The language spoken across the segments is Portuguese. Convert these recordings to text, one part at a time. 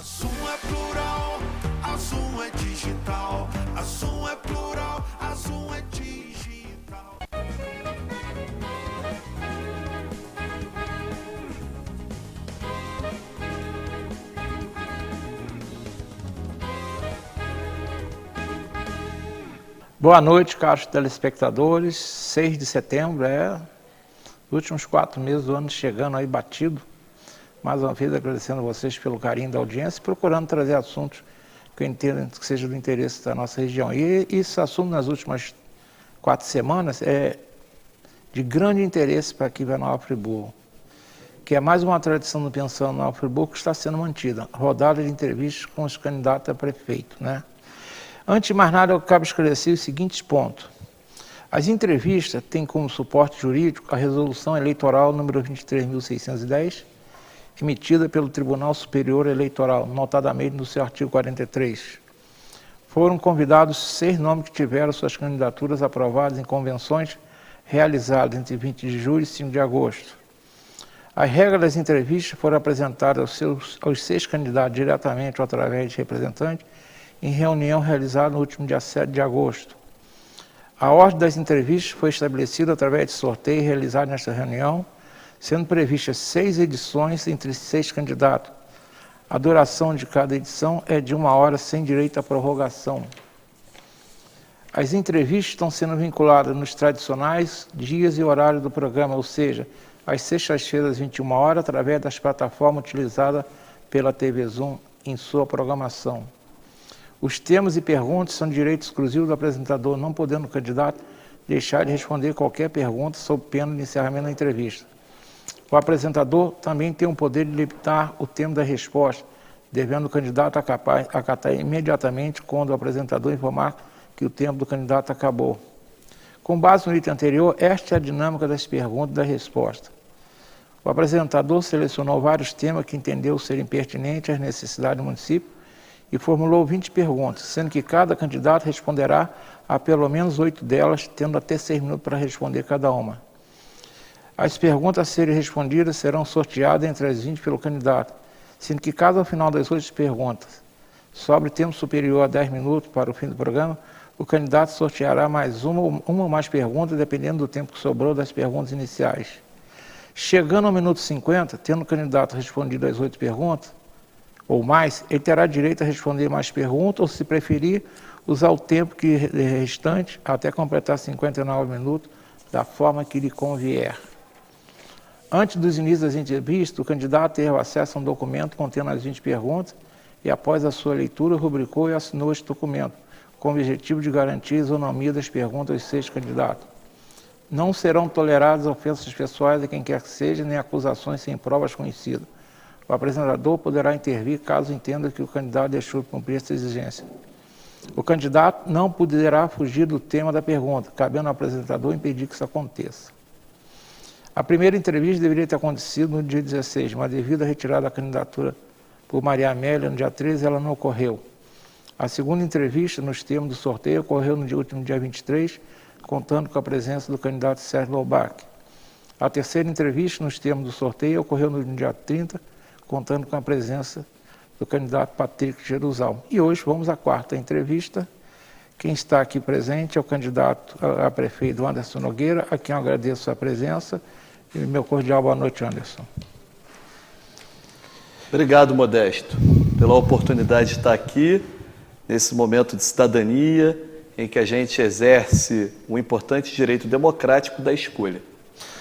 A Zoom é plural, a Zoom é digital. A Zoom é plural, a Zoom é digital. Boa noite, caros telespectadores. 6 de setembro, os últimos 4 meses do ano chegando aí batido. Mais uma vez agradecendo a vocês pelo carinho da audiência e procurando trazer assuntos que eu entendo que sejam do interesse da nossa região. E esse assunto nas últimas 4 semanas é de grande interesse para aqui para Nova Friburgo, que é mais uma tradição do Pensando Nova Friburgo que está sendo mantida, rodada de entrevistas com os candidatos a prefeito, né? Antes de mais nada, eu cabe esclarecer os seguintes pontos. As entrevistas têm como suporte jurídico a Resolução Eleitoral número 23.610, emitida pelo Tribunal Superior Eleitoral, notadamente no seu artigo 43. Foram convidados 6 nomes que tiveram suas candidaturas aprovadas em convenções realizadas entre 20 de julho e 5 de agosto. As regras das entrevistas foram apresentadas aos 6 candidatos diretamente ou através de representantes, em reunião realizada no último dia 7 de agosto. A ordem das entrevistas foi estabelecida através de sorteio realizado nesta reunião, sendo previstas 6 edições entre 6 candidatos. A duração de cada edição é de 1 hora, sem direito à prorrogação. As entrevistas estão sendo vinculadas nos tradicionais dias e horários do programa, ou seja, às sextas-feiras, 21 horas, através das plataformas utilizadas pela TV Zoom em sua programação. Os temas e perguntas são de direito exclusivo do apresentador, não podendo o candidato deixar de responder qualquer pergunta sob pena de encerramento da entrevista. O apresentador também tem o poder de limitar o tempo da resposta, devendo o candidato acatar imediatamente quando o apresentador informar que o tempo do candidato acabou. Com base no item anterior, esta é a dinâmica das perguntas e da resposta. O apresentador selecionou vários temas que entendeu serem pertinentes às necessidades do município e formulou 20 perguntas, sendo que cada candidato responderá a pelo menos 8 delas, tendo até 6 minutos para responder cada uma. As perguntas a serem respondidas serão sorteadas entre as 20 pelo candidato, sendo que caso ao final das 8 perguntas sobre tempo superior a 10 minutos para o fim do programa, o candidato sorteará mais uma ou mais perguntas, dependendo do tempo que sobrou das perguntas iniciais. Chegando ao minuto 50, tendo o candidato respondido as 8 perguntas, ou mais, ele terá direito a responder mais perguntas, ou se preferir, usar o tempo restante até completar 59 minutos, da forma que lhe convier. Antes dos inícios das entrevistas, o candidato teve acesso a um documento contendo as 20 perguntas e, após a sua leitura, rubricou e assinou este documento, com o objetivo de garantir a isonomia das perguntas aos 6 candidatos. Não serão toleradas ofensas pessoais a quem quer que seja, nem acusações sem provas conhecidas. O apresentador poderá intervir caso entenda que o candidato deixou de cumprir essa exigência. O candidato não poderá fugir do tema da pergunta, cabendo ao apresentador impedir que isso aconteça. A primeira entrevista deveria ter acontecido no dia 16, mas devido à retirada da candidatura por Maria Amélia no dia 13, ela não ocorreu. A segunda entrevista, nos termos do sorteio, ocorreu no último dia 23, contando com a presença do candidato Sérgio Loubach. A terceira entrevista, nos termos do sorteio, ocorreu no dia 30, contando com a presença do candidato Patrick Jerusal. E hoje vamos à quarta entrevista. Quem está aqui presente é o candidato a prefeito Anderson Nogueira, a quem eu agradeço a presença. E meu cordial boa noite, Anderson. Obrigado, Modesto, pela oportunidade de estar aqui, nesse momento de cidadania, em que a gente exerce um importante direito democrático da escolha.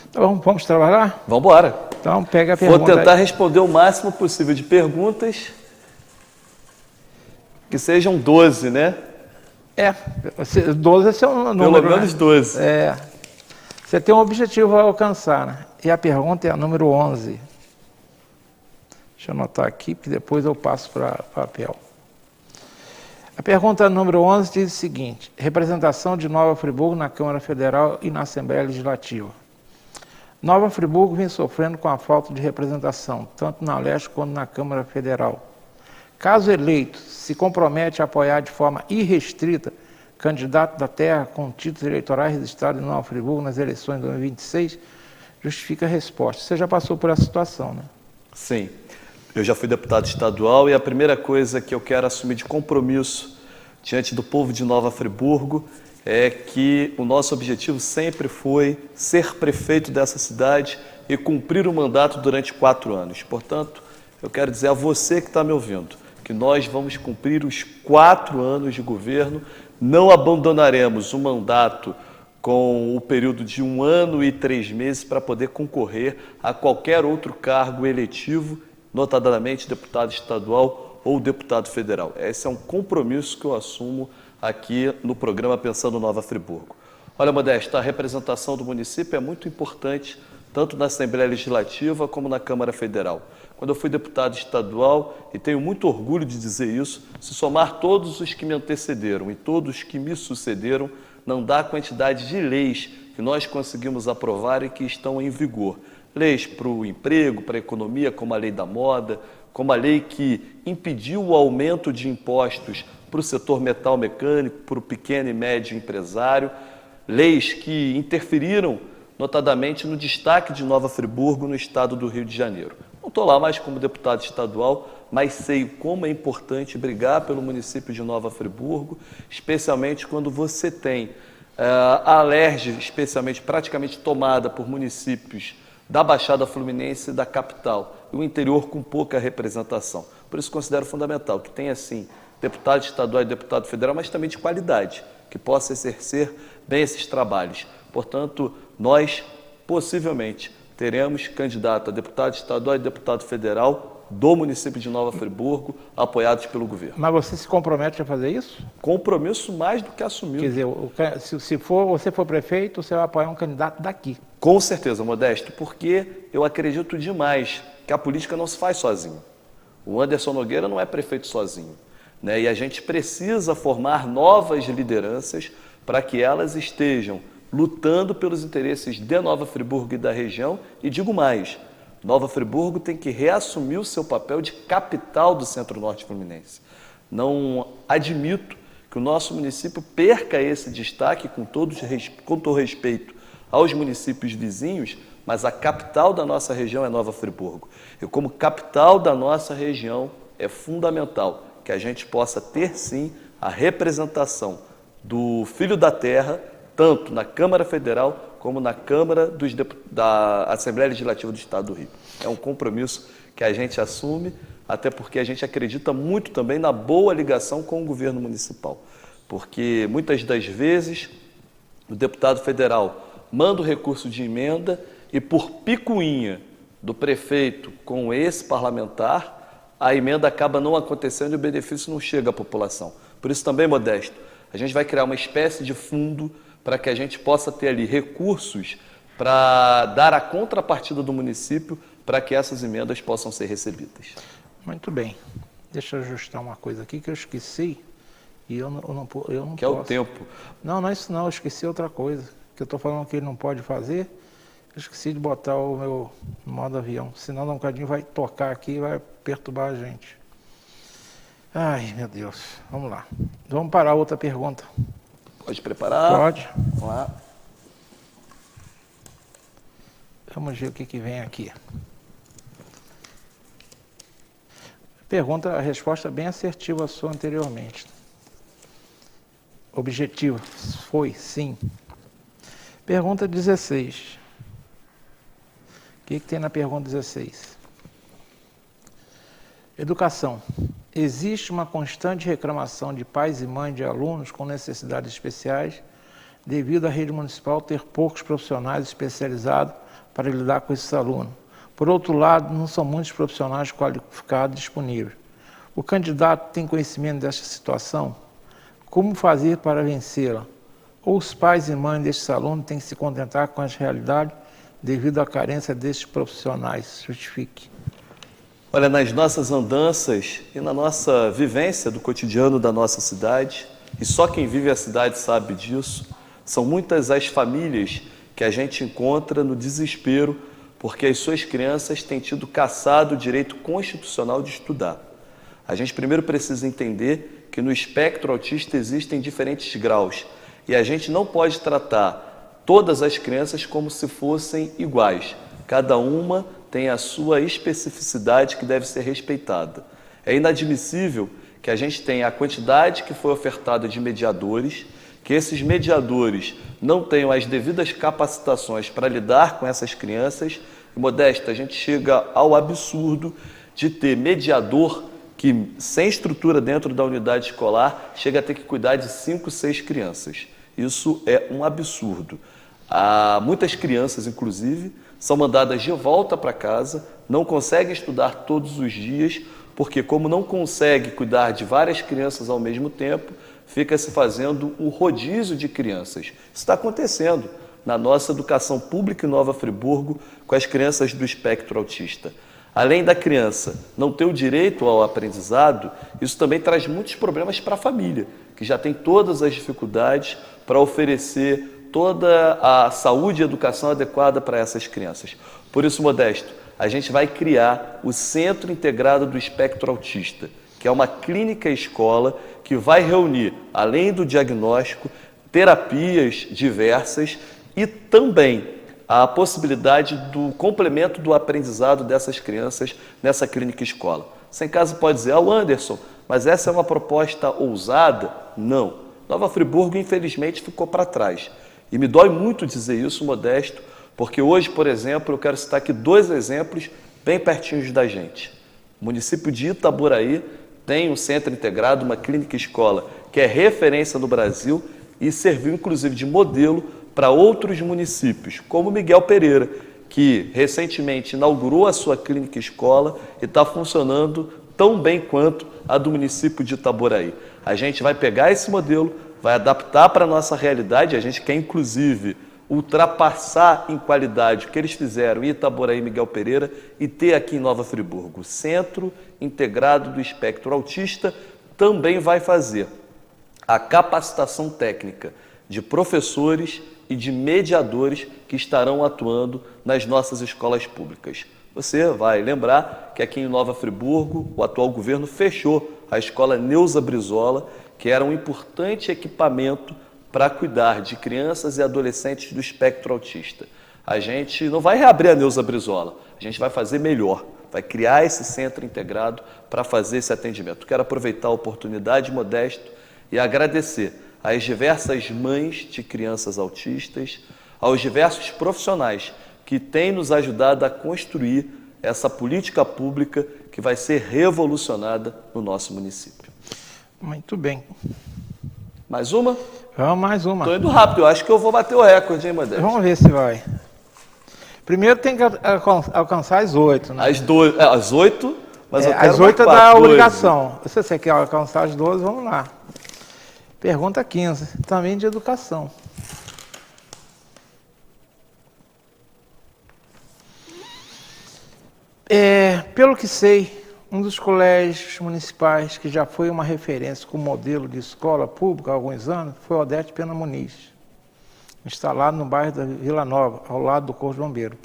Então, vamos trabalhar? Vamos embora. Então, pega a pergunta. Vou tentar responder o máximo possível de perguntas, que sejam 12, né? 12 é seu número. Pelo menos 12. Você tem um objetivo a alcançar, né? E a pergunta é a número 11. Deixa eu anotar aqui, porque depois eu passo para papel. A pergunta número 11 diz o seguinte: representação de Nova Friburgo na Câmara Federal e na Assembleia Legislativa. Nova Friburgo vem sofrendo com a falta de representação, tanto na Leste quanto na Câmara Federal. Caso eleito, se compromete a apoiar de forma irrestrita candidato da terra com títulos eleitorais registrados em Nova Friburgo nas eleições de 2026, justifica a resposta. Você já passou por essa situação, né? Sim. Eu já fui deputado estadual e a primeira coisa que eu quero assumir de compromisso diante do povo de Nova Friburgo é que o nosso objetivo sempre foi ser prefeito dessa cidade e cumprir o mandato durante 4 anos. Portanto, eu quero dizer a você que está me ouvindo que nós vamos cumprir os 4 anos de governo, não abandonaremos o mandato com o período de 1 ano e 3 meses para poder concorrer a qualquer outro cargo eletivo, notadamente deputado estadual ou deputado federal. Esse é um compromisso que eu assumo aqui no programa Pensando Nova Friburgo. Olha, Modesto, a representação do município é muito importante, tanto na Assembleia Legislativa como na Câmara Federal. Quando eu fui deputado estadual, e tenho muito orgulho de dizer isso, se somar todos os que me antecederam e todos que me sucederam, não dá a quantidade de leis que nós conseguimos aprovar e que estão em vigor. Leis para o emprego, para a economia, como a lei da moda, como a lei que impediu o aumento de impostos para o setor metal mecânico, para o pequeno e médio empresário, leis que interferiram notadamente no destaque de Nova Friburgo no estado do Rio de Janeiro. Não estou lá mais como deputado estadual, mas sei como é importante brigar pelo município de Nova Friburgo, especialmente quando você tem a Alerj, especialmente praticamente tomada por municípios da Baixada Fluminense e da capital, e o interior com pouca representação. Por isso considero fundamental que tenha, sim, deputado estadual e deputado federal, mas também de qualidade, que possa exercer bem esses trabalhos. Portanto, nós, possivelmente, teremos candidato a deputado estadual e deputado federal do município de Nova Friburgo, apoiados pelo governo. Mas você se compromete a fazer isso? Compromisso mais do que assumido. Quer dizer, se você for prefeito, você vai apoiar um candidato daqui. Com certeza, Modesto, porque eu acredito demais que a política não se faz sozinho. O Anderson Nogueira não é prefeito sozinho, né? E a gente precisa formar novas lideranças para que elas estejam lutando pelos interesses de Nova Friburgo e da região. E digo mais, Nova Friburgo tem que reassumir o seu papel de capital do Centro-Norte Fluminense. Não admito que o nosso município perca esse destaque, com todo respeito aos municípios vizinhos, mas a capital da nossa região é Nova Friburgo. E como capital da nossa região, é fundamental que a gente possa ter, sim, a representação do Filho da Terra, tanto na Câmara Federal como na Câmara da Assembleia Legislativa do Estado do Rio. É um compromisso que a gente assume, até porque a gente acredita muito também na boa ligação com o governo municipal. Porque muitas das vezes o deputado federal manda o recurso de emenda e, por picuinha do prefeito com esse parlamentar, a emenda acaba não acontecendo e o benefício não chega à população. Por isso também, Modesto, a gente vai criar uma espécie de fundo para que a gente possa ter ali recursos para dar a contrapartida do município para que essas emendas possam ser recebidas. Muito bem. Deixa eu ajustar uma coisa aqui que eu esqueci e eu não Que posso. é o tempo. Não é isso não, eu esqueci outra coisa. Que eu estou falando que ele não pode fazer, eu esqueci de botar o meu modo avião. Senão, daqui a bocadinho vai tocar aqui e vai perturbar a gente. Ai, meu Deus. Vamos lá. Vamos para a outra pergunta. Pode preparar? Pode. Vamos lá. Vamos ver o que vem aqui. Pergunta, a resposta bem assertiva a sua anteriormente. Objetiva, foi, sim. Pergunta 16. O que tem na pergunta 16? Educação. Existe uma constante reclamação de pais e mães de alunos com necessidades especiais devido à rede municipal ter poucos profissionais especializados para lidar com esses alunos. Por outro lado, não são muitos profissionais qualificados disponíveis. O candidato tem conhecimento desta situação? Como fazer para vencê-la? Ou os pais e mães destes alunos têm que se contentar com as realidades devido à carência destes profissionais? Justifique. Olha, nas nossas andanças e na nossa vivência do cotidiano da nossa cidade, e só quem vive a cidade sabe disso, são muitas as famílias que a gente encontra no desespero porque as suas crianças têm tido caçado o direito constitucional de estudar. A gente primeiro precisa entender que no espectro autista existem diferentes graus e a gente não pode tratar todas as crianças como se fossem iguais. Cada uma tem a sua especificidade que deve ser respeitada. É inadmissível que a gente tenha a quantidade que foi ofertada de mediadores, que esses mediadores não tenham as devidas capacitações para lidar com essas crianças. E, Modesto, a gente chega ao absurdo de ter mediador que, sem estrutura dentro da unidade escolar, chega a ter que cuidar de 5, 6 crianças. Isso é um absurdo. Muitas crianças, inclusive, são mandadas de volta para casa, não conseguem estudar todos os dias, porque como não consegue cuidar de várias crianças ao mesmo tempo, fica se fazendo um rodízio de crianças. Isso está acontecendo na nossa educação pública em Nova Friburgo com as crianças do espectro autista. Além da criança não ter o direito ao aprendizado, isso também traz muitos problemas para a família, que já tem todas as dificuldades para oferecer toda a saúde e educação adequada para essas crianças. Por isso, Modesto, a gente vai criar o Centro Integrado do Espectro Autista, que é uma clínica escola que vai reunir, além do diagnóstico, terapias diversas e também a possibilidade do complemento do aprendizado dessas crianças nessa clínica escola. Sem caso pode dizer, Anderson, mas essa é uma proposta ousada? Não. Nova Friburgo, infelizmente, ficou para trás. E me dói muito dizer isso, Modesto, porque hoje, por exemplo, eu quero citar aqui 2 exemplos bem pertinhos da gente. O município de Itaboraí tem um centro integrado, uma clínica escola, que é referência no Brasil e serviu, inclusive, de modelo para outros municípios, como Miguel Pereira, que recentemente inaugurou a sua clínica escola e está funcionando tão bem quanto a do município de Itaboraí. A gente vai pegar esse modelo, vai adaptar para a nossa realidade, a gente quer, inclusive, ultrapassar em qualidade o que eles fizeram em Itaboraí e Miguel Pereira e ter aqui em Nova Friburgo. O Centro Integrado do Espectro Autista também vai fazer a capacitação técnica de professores e de mediadores que estarão atuando nas nossas escolas públicas. Você vai lembrar que aqui em Nova Friburgo, o atual governo fechou a escola Neuza Brizola, que era um importante equipamento para cuidar de crianças e adolescentes do espectro autista. A gente não vai reabrir a Neuza Brizola, a gente vai fazer melhor, vai criar esse centro integrado para fazer esse atendimento. Quero aproveitar a oportunidade, Modesto, e agradecer às diversas mães de crianças autistas, aos diversos profissionais que têm nos ajudado a construir essa política pública que vai ser revolucionada no nosso município. Muito bem. Mais uma? Vamos mais uma. Estou indo rápido, eu acho que eu vou bater o recorde, hein, Modesto? Vamos ver se vai. Primeiro tem que alcançar as 8, né? As 8, mas eu quero as 8 é marcar da 12. obrigação. Se você quer alcançar as 12, vamos lá. Pergunta 15, também de educação. Pelo que sei, um dos colégios municipais que já foi uma referência como modelo de escola pública há alguns anos foi o Odete Pena Muniz, instalado no bairro da Vila Nova, ao lado do Corpo de Bombeiro.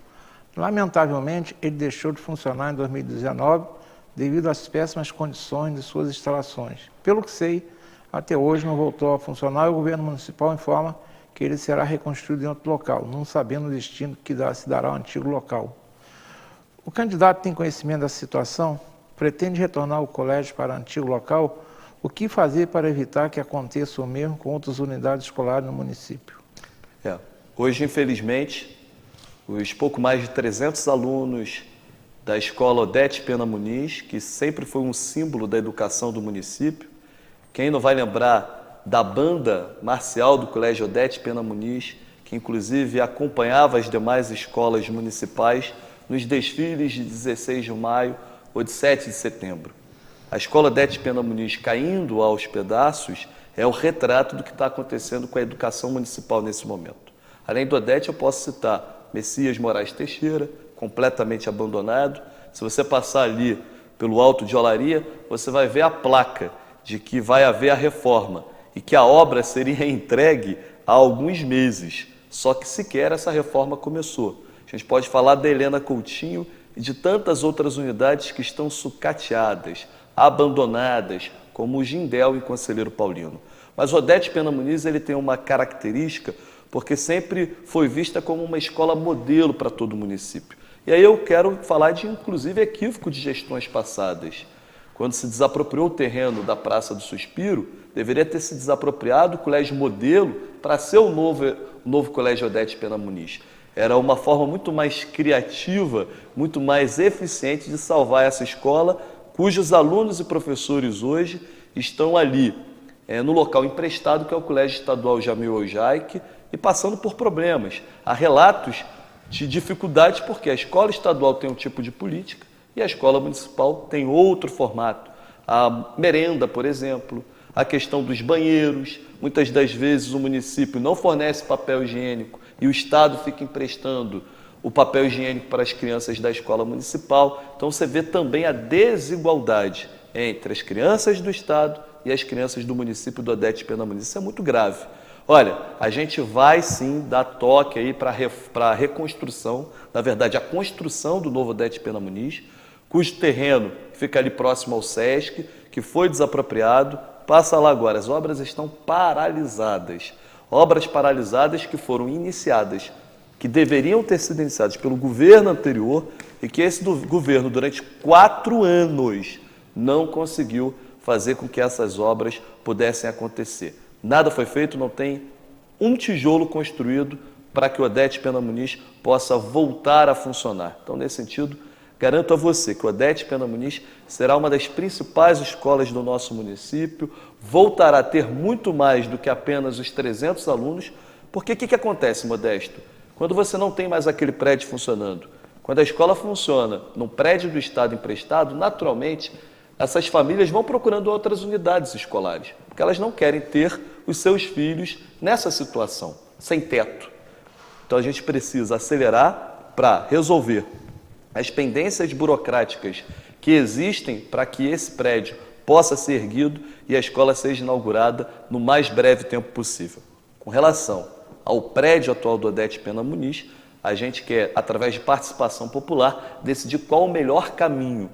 Lamentavelmente, ele deixou de funcionar em 2019 devido às péssimas condições de suas instalações. Pelo que sei, até hoje não voltou a funcionar e o governo municipal informa que ele será reconstruído em outro local, não sabendo o destino que se dará ao antigo local. O candidato tem conhecimento da situação? Pretende retornar o colégio para o antigo local? O que fazer para evitar que aconteça o mesmo com outras unidades escolares no município? Hoje, infelizmente, os pouco mais de 300 alunos da escola Odete Pena Muniz, que sempre foi um símbolo da educação do município, quem não vai lembrar da banda marcial do Colégio Odete Pena Muniz, que inclusive acompanhava as demais escolas municipais nos desfiles de 16 de maio ou de 7 de setembro. A escola Odete Pena Muniz caindo aos pedaços é o retrato do que está acontecendo com a educação municipal nesse momento. Além do Odete, eu posso citar Messias Moraes Teixeira, completamente abandonado. Se você passar ali pelo Alto de Olaria, você vai ver a placa de que vai haver a reforma e que a obra seria entregue há alguns meses, só que sequer essa reforma começou. A gente pode falar da Helena Coutinho e de tantas outras unidades que estão sucateadas, abandonadas, como o Gindel em Conselheiro Paulino. Mas o Odete Pena Muniz ele tem uma característica porque sempre foi vista como uma escola modelo para todo o município. E aí eu quero falar de, inclusive, equívoco de gestões passadas. Quando se desapropriou o terreno da Praça do Suspiro, deveria ter se desapropriado o colégio modelo para ser o novo colégio Odete Pena Muniz. Era uma forma muito mais criativa, muito mais eficiente de salvar essa escola, cujos alunos e professores hoje estão ali, no local emprestado, que é o Colégio Estadual Jamil Al-Jaik, e passando por problemas. Há relatos de dificuldades porque a escola estadual tem um tipo de política e a escola municipal tem outro formato. A merenda, por exemplo, a questão dos banheiros, muitas das vezes o município não fornece papel higiênico e o Estado fica emprestando o papel higiênico para as crianças da escola municipal. Então você vê também a desigualdade entre as crianças do Estado e as crianças do município do Odete Pena Muniz. Isso é muito grave. Olha, a gente vai sim dar toque aí para a reconstrução, na verdade a construção do novo Odete Pena Muniz, cujo terreno fica ali próximo ao Sesc, que foi desapropriado, passa lá agora. As obras estão paralisadas. Obras paralisadas que foram iniciadas, que deveriam ter sido iniciadas pelo governo anterior e que esse governo, durante 4 anos, não conseguiu fazer com que essas obras pudessem acontecer. Nada foi feito, não tem um tijolo construído para que o Odete Pena Muniz possa voltar a funcionar. Então, nesse sentido, garanto a você que o Odete Pena Muniz será uma das principais escolas do nosso município, voltará a ter muito mais do que apenas os 300 alunos, porque o que acontece, Modesto? Quando você não tem mais aquele prédio funcionando, quando a escola funciona num prédio do Estado emprestado, naturalmente, essas famílias vão procurando outras unidades escolares, porque elas não querem ter os seus filhos nessa situação, sem teto. Então a gente precisa acelerar para resolver as pendências burocráticas que existem para que esse prédio possa ser erguido e a escola seja inaugurada no mais breve tempo possível. Com relação ao prédio atual do Odete Pena Muniz, a gente quer, através de participação popular, decidir qual o melhor caminho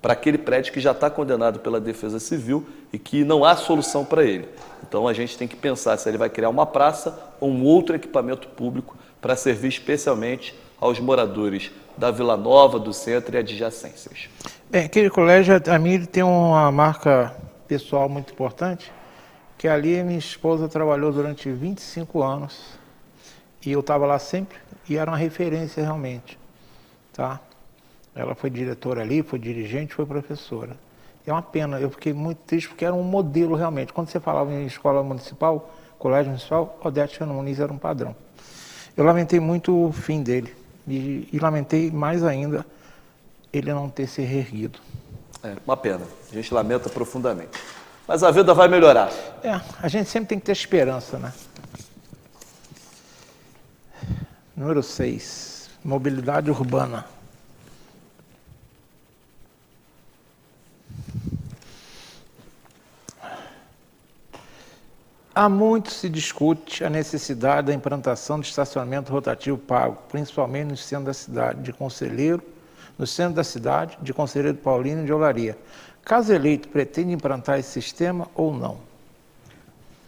para aquele prédio que já está condenado pela Defesa Civil e que não há solução para ele. Então a gente tem que pensar se ele vai criar uma praça ou um outro equipamento público para servir especialmente aos moradores da Vila Nova, do centro e adjacências. Bem, aquele colégio, a mim, ele tem uma marca pessoal muito importante, que ali minha esposa trabalhou durante 25 anos e eu estava lá sempre e era uma referência realmente, tá? Ela foi diretora ali, foi dirigente, foi professora. É uma pena, eu fiquei muito triste porque era um modelo realmente. Quando você falava em escola municipal, colégio municipal, Odete Pena Muniz era um padrão. Eu lamentei muito o fim dele e lamentei mais ainda ele não ter se reerguido. É uma pena, a gente lamenta profundamente. Mas a vida vai melhorar. A gente sempre tem que ter esperança, né? Número 6, mobilidade urbana. Há muito se discute a necessidade da implantação de estacionamento rotativo pago, principalmente no centro da cidade, de Conselheiro Paulino e de Olaria. Caso eleito, pretende implantar esse sistema ou não?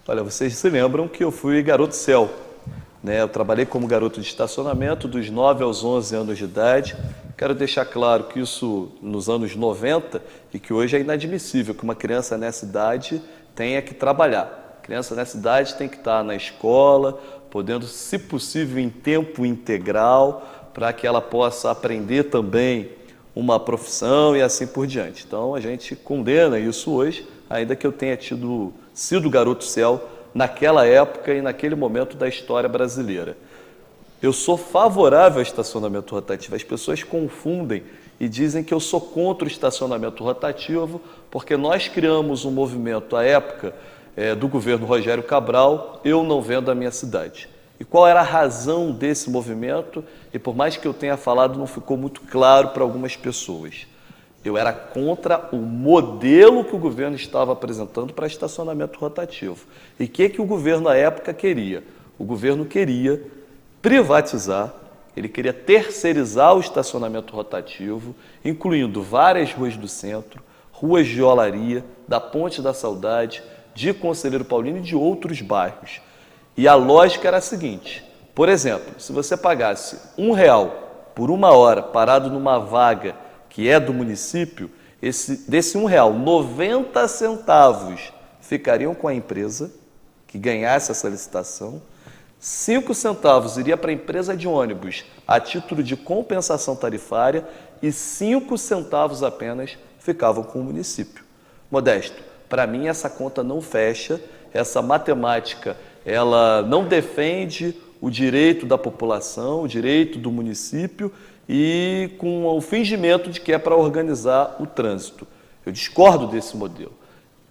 Olha, vocês se lembram que eu fui garoto céu, né? Eu trabalhei como garoto de estacionamento dos 9 aos 11 anos de idade. Quero deixar claro que isso nos anos 90 e que hoje é inadmissível que uma criança nessa idade tenha que trabalhar. A criança nessa idade tem que estar na escola, podendo, se possível, em tempo integral, para que ela possa aprender também uma profissão e assim por diante. Então, a gente condena isso hoje, ainda que eu tenha sido garoto céu naquela época e naquele momento da história brasileira. Eu sou favorável ao estacionamento rotativo. As pessoas confundem e dizem que eu sou contra o estacionamento rotativo porque nós criamos um movimento à época do governo Rogério Cabral, eu não vendo a minha cidade. E qual era a razão desse movimento? E por mais que eu tenha falado, não ficou muito claro para algumas pessoas. Eu era contra o modelo que o governo estava apresentando para estacionamento rotativo. E o que o governo à época queria? O governo queria privatizar, ele queria terceirizar o estacionamento rotativo, incluindo várias ruas do centro, ruas de Olaria, da Ponte da Saudade, de Conselheiro Paulino e de outros bairros. E a lógica era a seguinte: por exemplo, se você pagasse R$1 por 1 hora parado numa vaga que é do município, desse R$1, 90 centavos ficariam com a empresa que ganhasse essa licitação, 5 centavos iria para a empresa de ônibus a título de compensação tarifária e 5 centavos apenas ficavam com o município. Modesto, para mim essa conta não fecha, essa matemática ela não defende o direito da população, o direito do município e com o fingimento de que é para organizar o trânsito. Eu discordo desse modelo.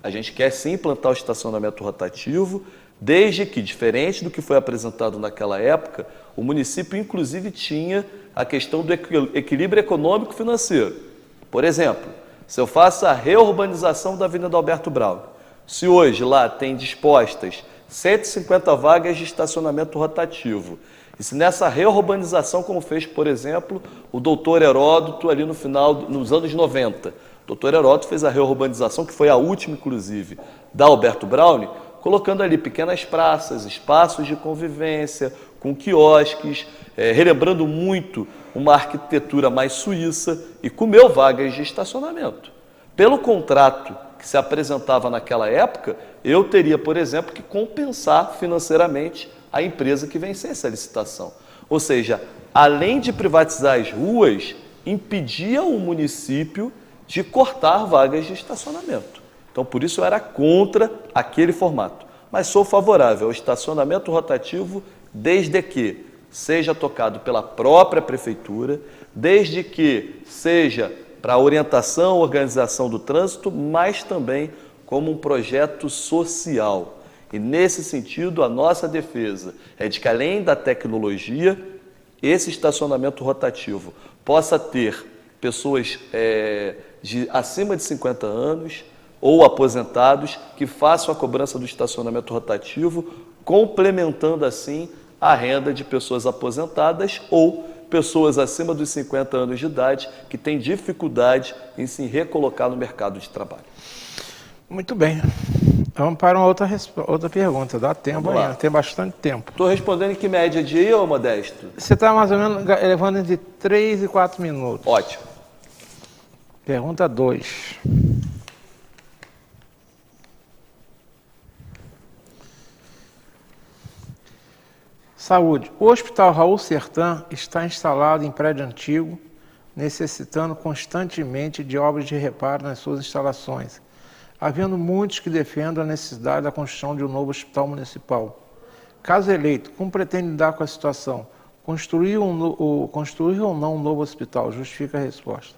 A gente quer sim implantar o estacionamento rotativo, desde que, diferente do que foi apresentado naquela época, o município inclusive tinha a questão do equilíbrio econômico-financeiro. Por exemplo, se eu faço a reurbanização da Avenida Alberto Brauli, se hoje lá tem dispostas 150 vagas de estacionamento rotativo, e se nessa reurbanização, como fez, por exemplo, o doutor Heródoto ali nos anos 90, o doutor Heródoto fez a reurbanização, que foi a última, inclusive, da Alberto Brauli, colocando ali pequenas praças, espaços de convivência, com quiosques, relembrando muito uma arquitetura mais suíça e comeu vagas de estacionamento. Pelo contrato que se apresentava naquela época, eu teria, por exemplo, que compensar financeiramente a empresa que vencesse a licitação. Ou seja, além de privatizar as ruas, impedia o município de cortar vagas de estacionamento. Então, por isso eu era contra aquele formato. Mas sou favorável ao estacionamento rotativo desde que seja tocado pela própria prefeitura, desde que seja para a orientação, organização do trânsito, mas também como um projeto social. E nesse sentido, a nossa defesa é de que, além da tecnologia, esse estacionamento rotativo possa ter pessoas acima de 50 anos ou aposentados que façam a cobrança do estacionamento rotativo, complementando assim a renda de pessoas aposentadas ou pessoas acima dos 50 anos de idade que têm dificuldade em se recolocar no mercado de trabalho. Muito bem. Vamos para uma outra pergunta. Dá tempo ainda, tem bastante tempo. Estou respondendo em que média de aí, ô Modesto? Você está mais ou menos levando entre 3 e 4 minutos. Ótimo. Pergunta 2. Saúde. O Hospital Raul Sertã está instalado em prédio antigo, necessitando constantemente de obras de reparo nas suas instalações, havendo muitos que defendem a necessidade da construção de um novo hospital municipal. Caso eleito, como pretende lidar com a situação? Construir ou não um novo hospital? Justifica a resposta.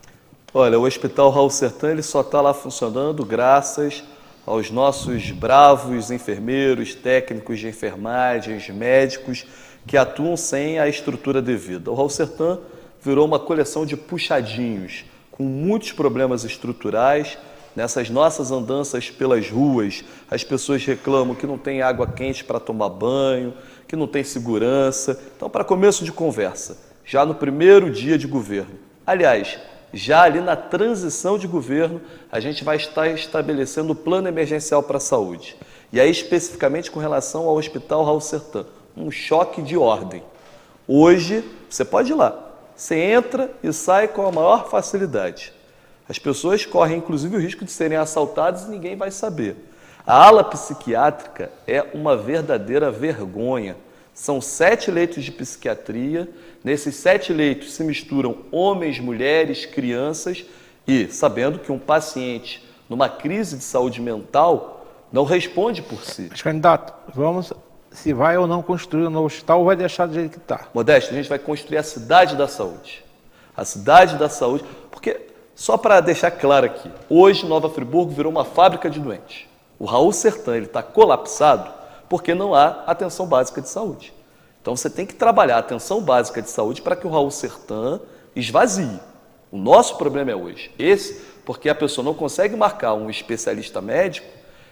Olha, o Hospital Raul Sertã ele só está lá funcionando graças aos nossos bravos enfermeiros, técnicos de enfermagem, médicos, que atuam sem a estrutura devida. O Raul Sertã virou uma coleção de puxadinhos, com muitos problemas estruturais. Nessas nossas andanças pelas ruas, as pessoas reclamam que não tem água quente para tomar banho, que não tem segurança. Então, para começo de conversa, já no primeiro dia de governo, aliás, já ali na transição de governo, a gente vai estar estabelecendo o plano emergencial para a saúde. E aí, especificamente com relação ao Hospital Raul Sertã, um choque de ordem. Hoje, você pode ir lá, você entra e sai com a maior facilidade. As pessoas correm, inclusive, o risco de serem assaltadas e ninguém vai saber. A ala psiquiátrica é uma verdadeira vergonha. São 7 leitos de psiquiatria. Nesses 7 leitos se misturam homens, mulheres, crianças e, sabendo que um paciente numa crise de saúde mental não responde por si. Mas, candidato, se vai ou não construir um novo hospital ou vai deixar do jeito que está? Modesto, a gente vai construir a cidade da saúde. A cidade da saúde, porque, só para deixar claro aqui, hoje Nova Friburgo virou uma fábrica de doentes. O Raul Sertã está colapsado porque não há atenção básica de saúde. Então você tem que trabalhar a atenção básica de saúde para que o Raul Sertã esvazie. O nosso problema é hoje esse, porque a pessoa não consegue marcar um especialista médico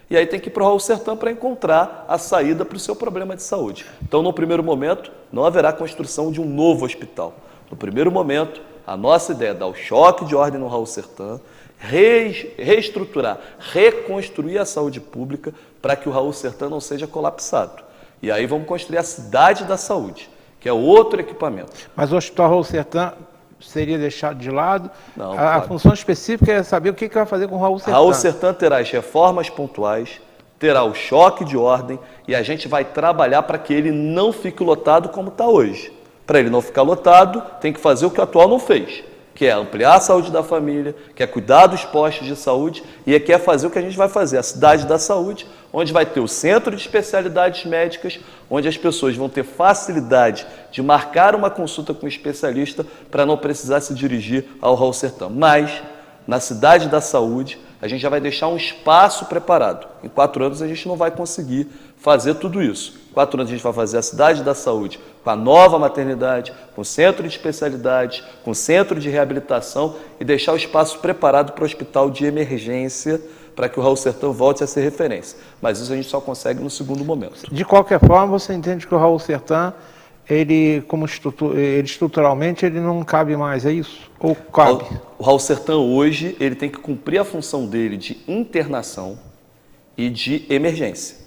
e aí tem que ir para o Raul Sertã para encontrar a saída para o seu problema de saúde. Então, no primeiro momento, não haverá construção de um novo hospital. No primeiro momento, a nossa ideia é dar o choque de ordem no Raul Sertã, reestruturar, reconstruir a saúde pública para que o Raul Sertã não seja colapsado. E aí vamos construir a cidade da saúde, que é outro equipamento. Mas o Hospital Raul Sertã seria deixado de lado? Não, A claro. função específica é saber o que vai fazer com o Raul Sertã. Raul Sertã terá as reformas pontuais, terá o choque de ordem e a gente vai trabalhar para que ele não fique lotado como está hoje. Para ele não ficar lotado, tem que fazer o que o atual não fez, que é ampliar a saúde da família, que é cuidar dos postos de saúde e que é fazer o que a gente vai fazer, a cidade da saúde, onde vai ter o centro de especialidades médicas, onde as pessoas vão ter facilidade de marcar uma consulta com um especialista para não precisar se dirigir ao Raul Sertã. Mas, na cidade da saúde, a gente já vai deixar um espaço preparado. Em 4 anos a gente não vai conseguir fazer tudo isso. 4 anos a gente vai fazer a cidade da saúde com a nova maternidade, com centro de especialidades, com centro de reabilitação e deixar o espaço preparado para o hospital de emergência para que o Raul Sertã volte a ser referência. Mas isso a gente só consegue no segundo momento. De qualquer forma, você entende que o Raul Sertã, ele estruturalmente, ele não cabe mais, é isso? Ou cabe? O Raul Sertã hoje, ele tem que cumprir a função dele de internação e de emergência.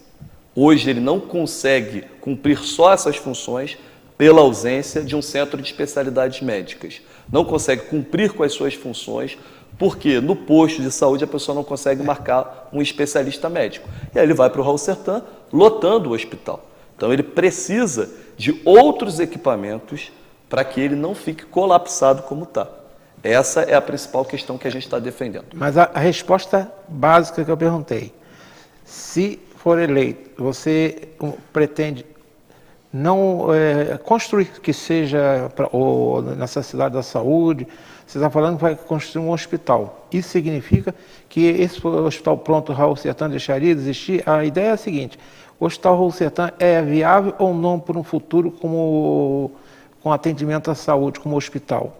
Hoje ele não consegue cumprir só essas funções pela ausência de um centro de especialidades médicas. Não consegue cumprir com as suas funções porque no posto de saúde a pessoa não consegue marcar um especialista médico. E aí ele vai para o Raul Sertã, lotando o hospital. Então ele precisa de outros equipamentos para que ele não fique colapsado como está. Essa é a principal questão que a gente está defendendo. Mas a resposta básica que eu perguntei, se for eleito, você pretende não construir que seja nessa cidade da saúde, você está falando que vai construir um hospital. Isso significa que esse hospital pronto, Raul Sertã, deixaria de existir? A ideia é a seguinte, o Hospital Raul Sertã é viável ou não para um futuro com atendimento à saúde, como hospital?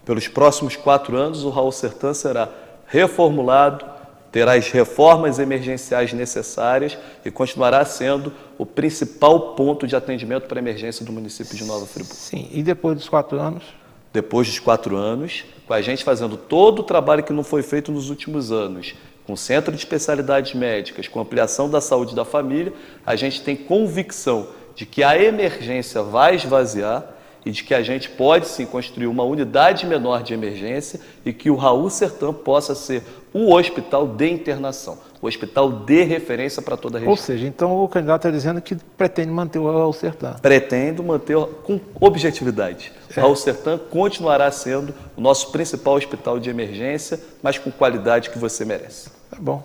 Pelos próximos 4 anos, o Raul Sertã será reformulado, terá as reformas emergenciais necessárias e continuará sendo o principal ponto de atendimento para a emergência do município de Nova Friburgo. Sim, e depois dos 4 anos? Depois dos 4 anos, com a gente fazendo todo o trabalho que não foi feito nos últimos anos, com centro de especialidades médicas, com ampliação da saúde da família, a gente tem convicção de que a emergência vai esvaziar e de que a gente pode sim construir uma unidade menor de emergência e que o Raul Sertã possa ser o hospital de internação, o hospital de referência para toda a região. Ou seja, então o candidato está dizendo que pretende manter o Raul Sertã. Pretendo manter com objetividade. O Raul Sertã continuará sendo o nosso principal hospital de emergência, mas com qualidade que você merece. Tá bom.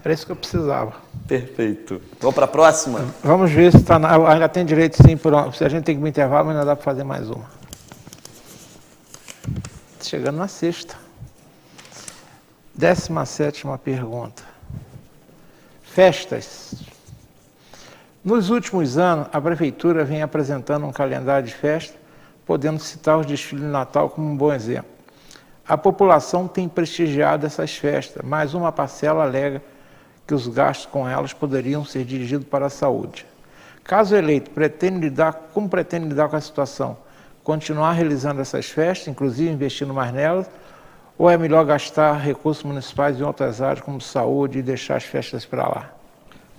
Era isso que eu precisava. Perfeito. Vamos para a próxima? Vamos ver se ainda tem direito sim, se a gente tem que ir para o intervalo, mas ainda dá para fazer mais uma. Chegando na sexta. 17ª pergunta. Festas. Nos últimos anos, a Prefeitura vem apresentando um calendário de festa, podendo citar os desfiles de Natal como um bom exemplo. A população tem prestigiado essas festas, mas uma parcela alega que os gastos com elas poderiam ser dirigidos para a saúde. Caso eleito, como pretende lidar com a situação? Continuar realizando essas festas, inclusive investindo mais nelas, ou é melhor gastar recursos municipais em outras áreas, como saúde, e deixar as festas para lá?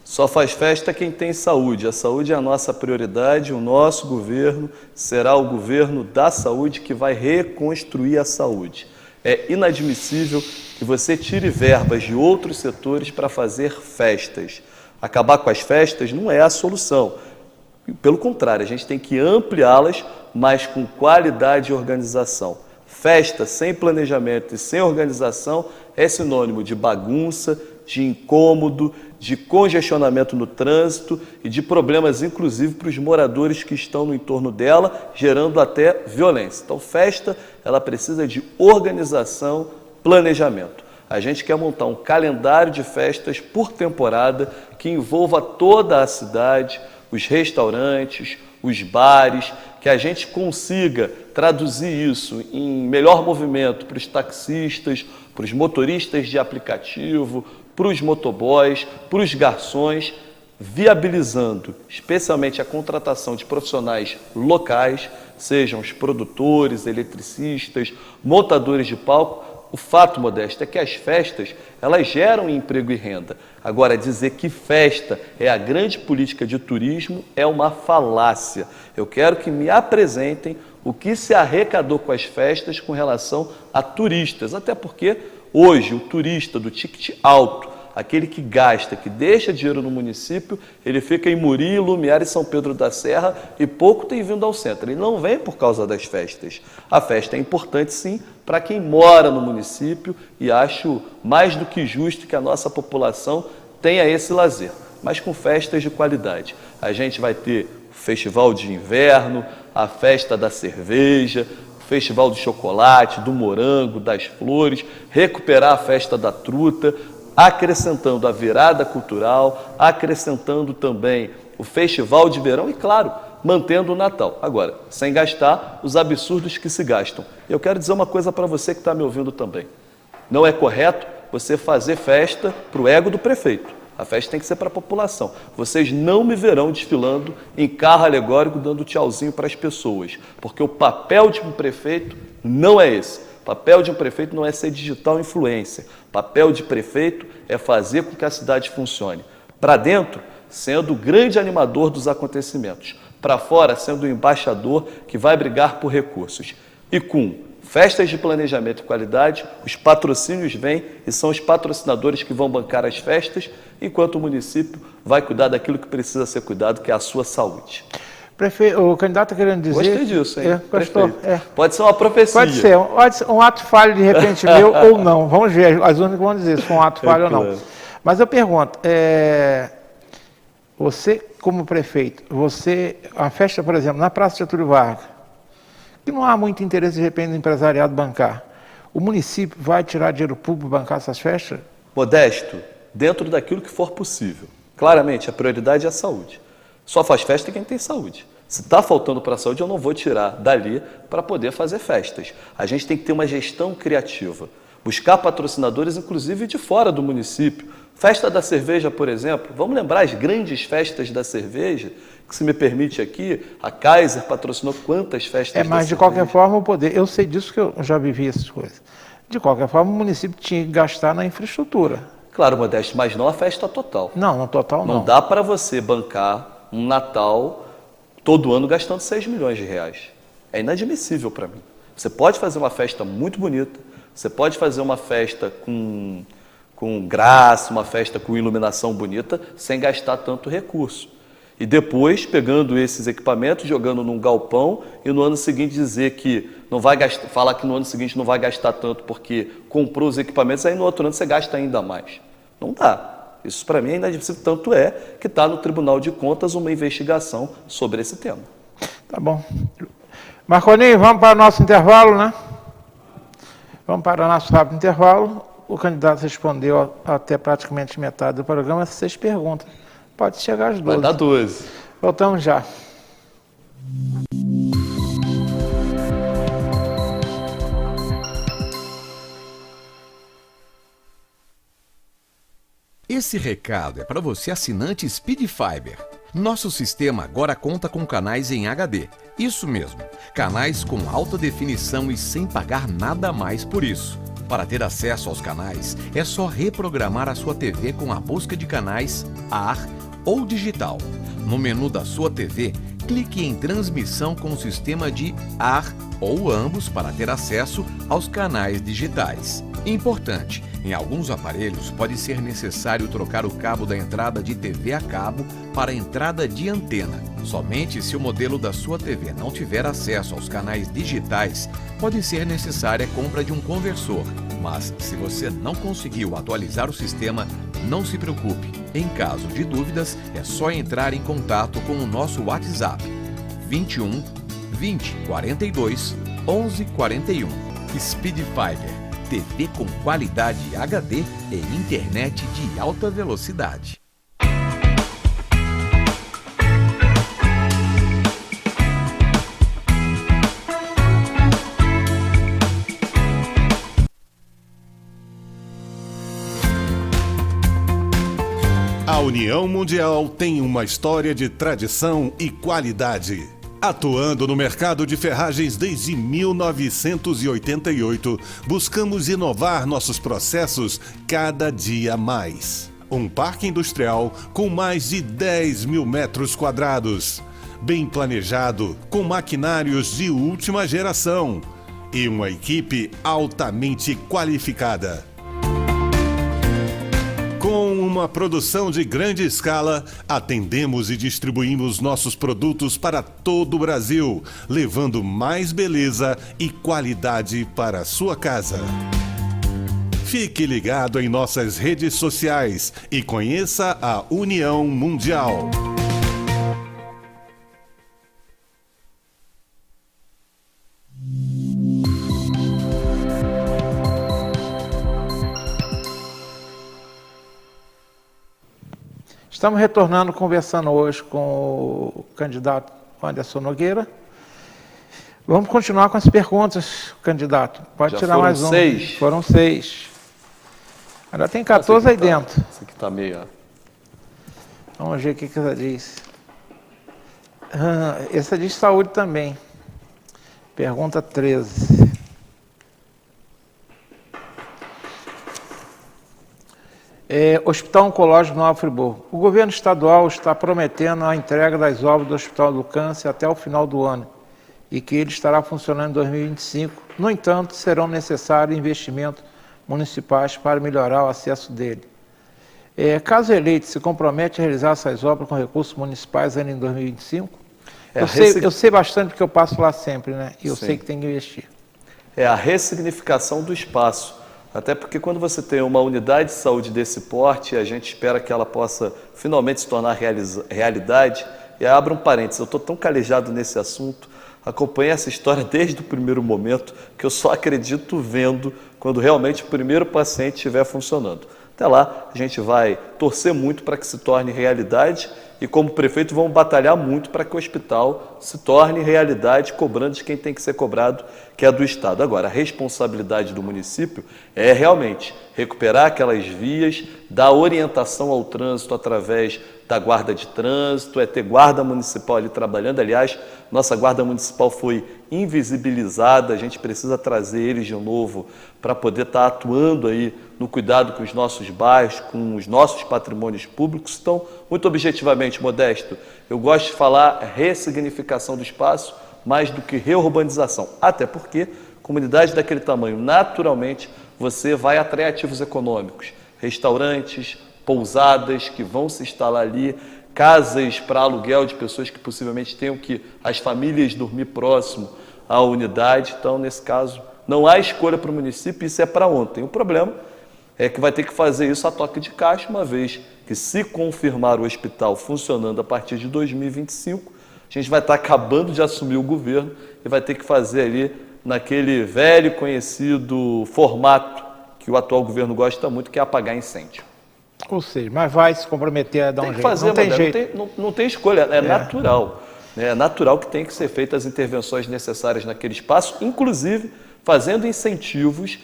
Só faz festa quem tem saúde. A saúde é a nossa prioridade, o nosso governo será o governo da saúde que vai reconstruir a saúde. É inadmissível que você tire verbas de outros setores para fazer festas. Acabar com as festas não é a solução. Pelo contrário, a gente tem que ampliá-las, mas com qualidade e organização. Festa sem planejamento e sem organização é sinônimo de bagunça, de incômodo, de congestionamento no trânsito e de problemas, inclusive, para os moradores que estão no entorno dela, gerando até violência. Então, festa, ela precisa de organização, planejamento. A gente quer montar um calendário de festas por temporada que envolva toda a cidade, os restaurantes, os bares, que a gente consiga traduzir isso em melhor movimento para os taxistas, para os motoristas de aplicativo, para os motoboys, para os garçons, viabilizando especialmente a contratação de profissionais locais, sejam os produtores, eletricistas, montadores de palco, O fato, Modesto, é que as festas, elas geram emprego e renda. Agora, dizer que festa é a grande política de turismo é uma falácia. Eu quero que me apresentem o que se arrecadou com as festas com relação a turistas. Até porque hoje o turista do ticket alto, aquele que gasta, que deixa dinheiro no município, ele fica em Muri, Lumiar e São Pedro da Serra e pouco tem vindo ao centro. Ele não vem por causa das festas. A festa é importante, sim, para quem mora no município e acho mais do que justo que a nossa população tenha esse lazer, mas com festas de qualidade. A gente vai ter o Festival de Inverno, a Festa da Cerveja, o Festival do Chocolate, do Morango, das Flores, recuperar a Festa da Truta, acrescentando a virada cultural, acrescentando também o Festival de Verão e, claro, mantendo o Natal. Agora, sem gastar os absurdos que se gastam. Eu quero dizer uma coisa para você que está me ouvindo também. Não é correto você fazer festa para o ego do prefeito. A festa tem que ser para a população. Vocês não me verão desfilando em carro alegórico dando tchauzinho para as pessoas, porque o papel de um prefeito não é esse. O papel de um prefeito não é ser digital influência. O papel de prefeito é fazer com que a cidade funcione. Para dentro, sendo o grande animador dos acontecimentos. Para fora, sendo o embaixador que vai brigar por recursos. E com festas de planejamento e qualidade, os patrocínios vêm e são os patrocinadores que vão bancar as festas, enquanto o município vai cuidar daquilo que precisa ser cuidado, que é a sua saúde. Prefeito, o candidato está querendo dizer... Gostei disso, hein? Pastor, Pode ser uma profecia. Pode ser um ato falho de repente meu ou não. Vamos ver, as urnas vão dizer se foi um ato falho ou não. Mas eu pergunto, você como prefeito, a festa, por exemplo, na Praça Getúlio Vargas, que não há muito interesse de repente do empresariado bancar, o município vai tirar dinheiro público para bancar essas festas? Modesto, dentro daquilo que for possível. Claramente, a prioridade é a saúde. Só faz festa quem tem saúde. Se está faltando para a saúde, eu não vou tirar dali para poder fazer festas. A gente tem que ter uma gestão criativa. Buscar patrocinadores, inclusive, de fora do município. Festa da cerveja, por exemplo. Vamos lembrar as grandes festas da cerveja, que, se me permite aqui, a Kaiser patrocinou quantas festas da cerveja. Mas de qualquer forma, o poder... Eu sei disso que eu já vivi essas coisas. De qualquer forma, o município tinha que gastar na infraestrutura. Claro, Modesto, mas não a festa total. Não, total não. Não dá para você bancar um Natal todo ano gastando 6 milhões de reais. É inadmissível para mim. Você pode fazer uma festa muito bonita, você pode fazer uma festa com graça, uma festa com iluminação bonita, sem gastar tanto recurso. E depois, pegando esses equipamentos, jogando num galpão e no ano seguinte dizer que não vai gastar, falar que no ano seguinte não vai gastar tanto porque comprou os equipamentos, aí no outro ano você gasta ainda mais. Não dá. Isso para mim é inadmissível, tanto é que está no Tribunal de Contas uma investigação sobre esse tema. Tá bom. Marconi, vamos para o nosso intervalo, né? Vamos para o nosso rápido intervalo. O candidato respondeu até praticamente metade do programa, 6 perguntas. Pode chegar às 12. Vai dar 12. Voltamos já. Esse recado é para você assinante Speed Fiber. Nosso sistema agora conta com canais em HD. Isso mesmo, canais com alta definição e sem pagar nada mais por isso. Para ter acesso aos canais, é só reprogramar a sua TV com a busca de canais AR ou digital. No menu da sua TV, clique em transmissão com o sistema de AR ou ambos para ter acesso aos canais digitais. Importante, em alguns aparelhos pode ser necessário trocar o cabo da entrada de TV a cabo para a entrada de antena. Somente se o modelo da sua TV não tiver acesso aos canais digitais, pode ser necessária a compra de um conversor. Mas se você não conseguiu atualizar o sistema, não se preocupe. Em caso de dúvidas, é só entrar em contato com o nosso WhatsApp 21 20 42 11 41. Speed Fiber, TV com qualidade HD e internet de alta velocidade. A União Mundial tem uma história de tradição e qualidade. Atuando no mercado de ferragens desde 1988, buscamos inovar nossos processos cada dia mais. Um parque industrial com mais de 10 mil metros quadrados, bem planejado, com maquinários de última geração e uma equipe altamente qualificada. Com uma produção de grande escala, atendemos e distribuímos nossos produtos para todo o Brasil, levando mais beleza e qualidade para a sua casa. Fique ligado em nossas redes sociais e conheça a União Mundial. Estamos retornando, conversando hoje com o candidato Anderson Nogueira. Vamos continuar com as perguntas, candidato. Pode Já tirar foram mais um. 6? Foram 6. Ainda tem 14 aí dentro. Esse aqui tá meio... Vamos ver o que ela diz. Essa diz saúde também. Pergunta 13. Hospital Oncológico Nova Friburgo. O governo estadual está prometendo a entrega das obras do Hospital do Câncer até o final do ano e que ele estará funcionando em 2025. No entanto, serão necessários investimentos municipais para melhorar o acesso dele. Caso eleito, se compromete a realizar essas obras com recursos municipais ainda em 2025? Eu sei bastante porque eu passo lá sempre, né? E eu sei que tem que investir. É a ressignificação do espaço. Até porque quando você tem uma unidade de saúde desse porte, a gente espera que ela possa finalmente se tornar realidade. E abra um parênteses, eu estou tão calejado nesse assunto, acompanhei essa história desde o primeiro momento, que eu só acredito vendo quando realmente o primeiro paciente estiver funcionando. Até lá, a gente vai torcer muito para que se torne realidade e, como prefeito, vamos batalhar muito para que o hospital se torne realidade, cobrando de quem tem que ser cobrado, que é do Estado. Agora, a responsabilidade do município é realmente recuperar aquelas vias, dar orientação ao trânsito através da guarda de trânsito, ter guarda municipal ali trabalhando. Aliás, nossa guarda municipal foi invisibilizada, a gente precisa trazer eles de novo para poder estar atuando aí no cuidado com os nossos bairros, com os nossos patrimônios públicos. Então, muito objetivamente, Modesto, eu gosto de falar ressignificação do espaço mais do que reurbanização, até porque comunidade daquele tamanho, naturalmente, você vai atrair ativos econômicos, restaurantes, pousadas que vão se instalar ali, casas para aluguel de pessoas que possivelmente tenham que as famílias dormir próximo à unidade. Então, nesse caso, não há escolha para o município, isso é para ontem. O problema é que vai ter que fazer isso a toque de caixa, uma vez que, se confirmar o hospital funcionando a partir de 2025, a gente vai estar acabando de assumir o governo e vai ter que fazer ali naquele velho conhecido formato que o atual governo gosta muito, que é apagar incêndio. Ou seja, mas vai se comprometer a dar um jeito. Fazer, não tem jeito. Não tem escolha, é natural. É natural que tem que ser feitas as intervenções necessárias naquele espaço, inclusive fazendo incentivos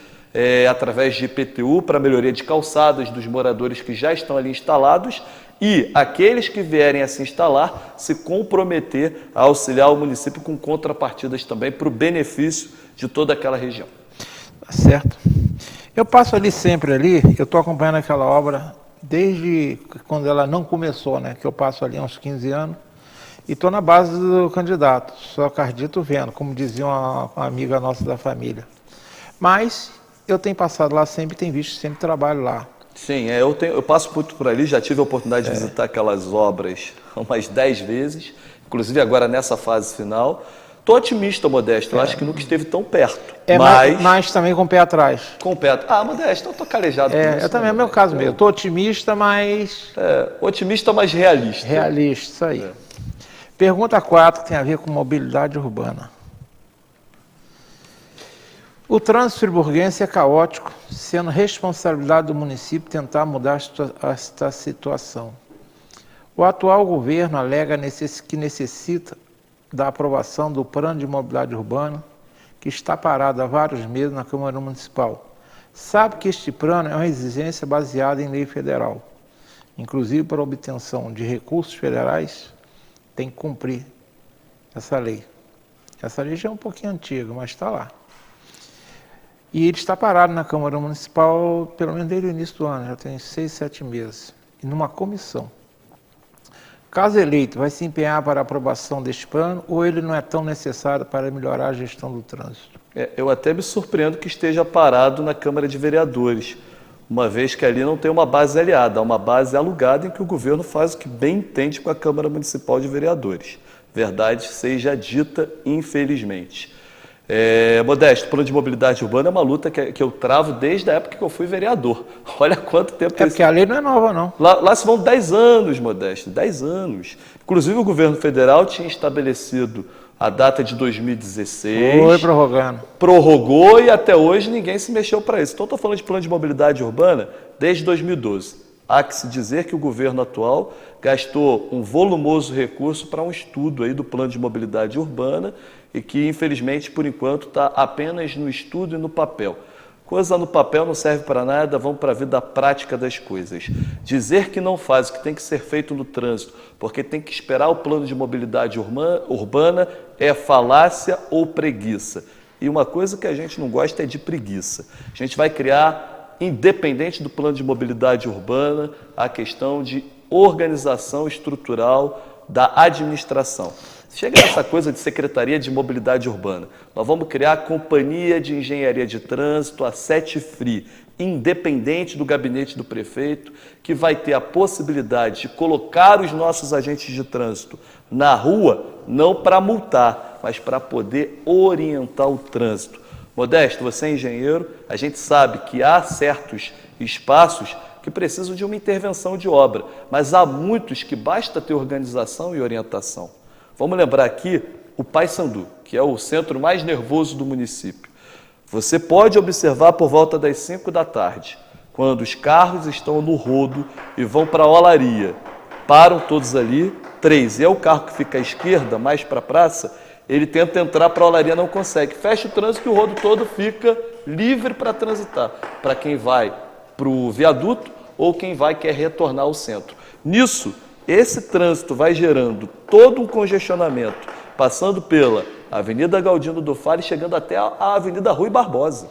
através de IPTU para melhoria de calçadas dos moradores que já estão ali instalados e aqueles que vierem a se instalar se comprometer a auxiliar o município com contrapartidas também para o benefício de toda aquela região. Tá certo. Eu passo ali sempre ali, eu estou acompanhando aquela obra desde quando ela não começou, né? Que eu passo ali há uns 15 anos e estou na base do candidato, só acredito vendo, como dizia uma amiga nossa da família. Mas eu tenho passado lá sempre, tenho visto sempre trabalho lá. Sim, eu passo muito por ali, já tive a oportunidade de visitar aquelas obras umas 10 vezes, inclusive agora nessa fase final. Estou otimista, Modesto, eu acho que nunca esteve tão perto. Mas também com o pé atrás. Com o pé. Modesto, eu estou calejado. Eu também, é o meu caso mesmo. Estou otimista, mas... otimista, mas realista. Realista, isso aí. Pergunta 4, que tem a ver com mobilidade urbana. O trânsito friburguense é caótico, sendo responsabilidade do município tentar mudar esta situação. O atual governo alega que necessita da aprovação do Plano de Mobilidade Urbana, que está parado há vários meses na Câmara Municipal. Sabe que este plano é uma exigência baseada em lei federal. Inclusive, para a obtenção de recursos federais, tem que cumprir essa lei. Essa lei já é um pouquinho antiga, mas está lá. E ele está parado na Câmara Municipal, pelo menos desde o início do ano, já tem 6, 7 meses, e numa comissão. Caso eleito, vai se empenhar para a aprovação deste plano ou ele não é tão necessário para melhorar a gestão do trânsito? Eu até me surpreendo que esteja parado na Câmara de Vereadores, uma vez que ali não tem uma base aliada, há uma base alugada em que o governo faz o que bem entende com a Câmara Municipal de Vereadores. Verdade seja dita, infelizmente. Modesto, o plano de mobilidade urbana é uma luta que eu travo desde a época que eu fui vereador. Olha quanto tempo... Porque a lei não é nova, não. Lá se vão 10 anos, Modesto, 10 anos. Inclusive o governo federal tinha estabelecido a data de 2016. Foi prorrogando. Prorrogou e até hoje ninguém se mexeu para isso. Então estou falando de plano de mobilidade urbana desde 2012. Há que se dizer que o governo atual gastou um volumoso recurso para um estudo aí do plano de mobilidade urbana e que, infelizmente, por enquanto, está apenas no estudo e no papel. Coisa no papel não serve para nada, vamos para a vida prática das coisas. Dizer que não faz o que tem que ser feito no trânsito, porque tem que esperar o plano de mobilidade urbana, é falácia ou preguiça. E uma coisa que a gente não gosta é de preguiça. A gente vai criar, independente do plano de mobilidade urbana, a questão de organização estrutural da administração. Chega nessa coisa de Secretaria de Mobilidade Urbana. Nós vamos criar a Companhia de Engenharia de Trânsito, a CETFRI, independente do gabinete do prefeito, que vai ter a possibilidade de colocar os nossos agentes de trânsito na rua, não para multar, mas para poder orientar o trânsito. Modesto, você é engenheiro, a gente sabe que há certos espaços que precisam de uma intervenção de obra, mas há muitos que basta ter organização e orientação. Vamos lembrar aqui o Paissandu, que é o centro mais nervoso do município. Você pode observar por volta das 5 da tarde, quando os carros estão no rodo e vão para a olaria. Param todos ali, 3. E é o carro que fica à esquerda, mais para a praça, ele tenta entrar para a olaria, não consegue. Fecha o trânsito e o rodo todo fica livre para transitar, para quem vai para o viaduto ou quem quer retornar ao centro. Nisso, esse trânsito vai gerando todo um congestionamento, passando pela Avenida Galdino do Faro e chegando até a Avenida Rui Barbosa.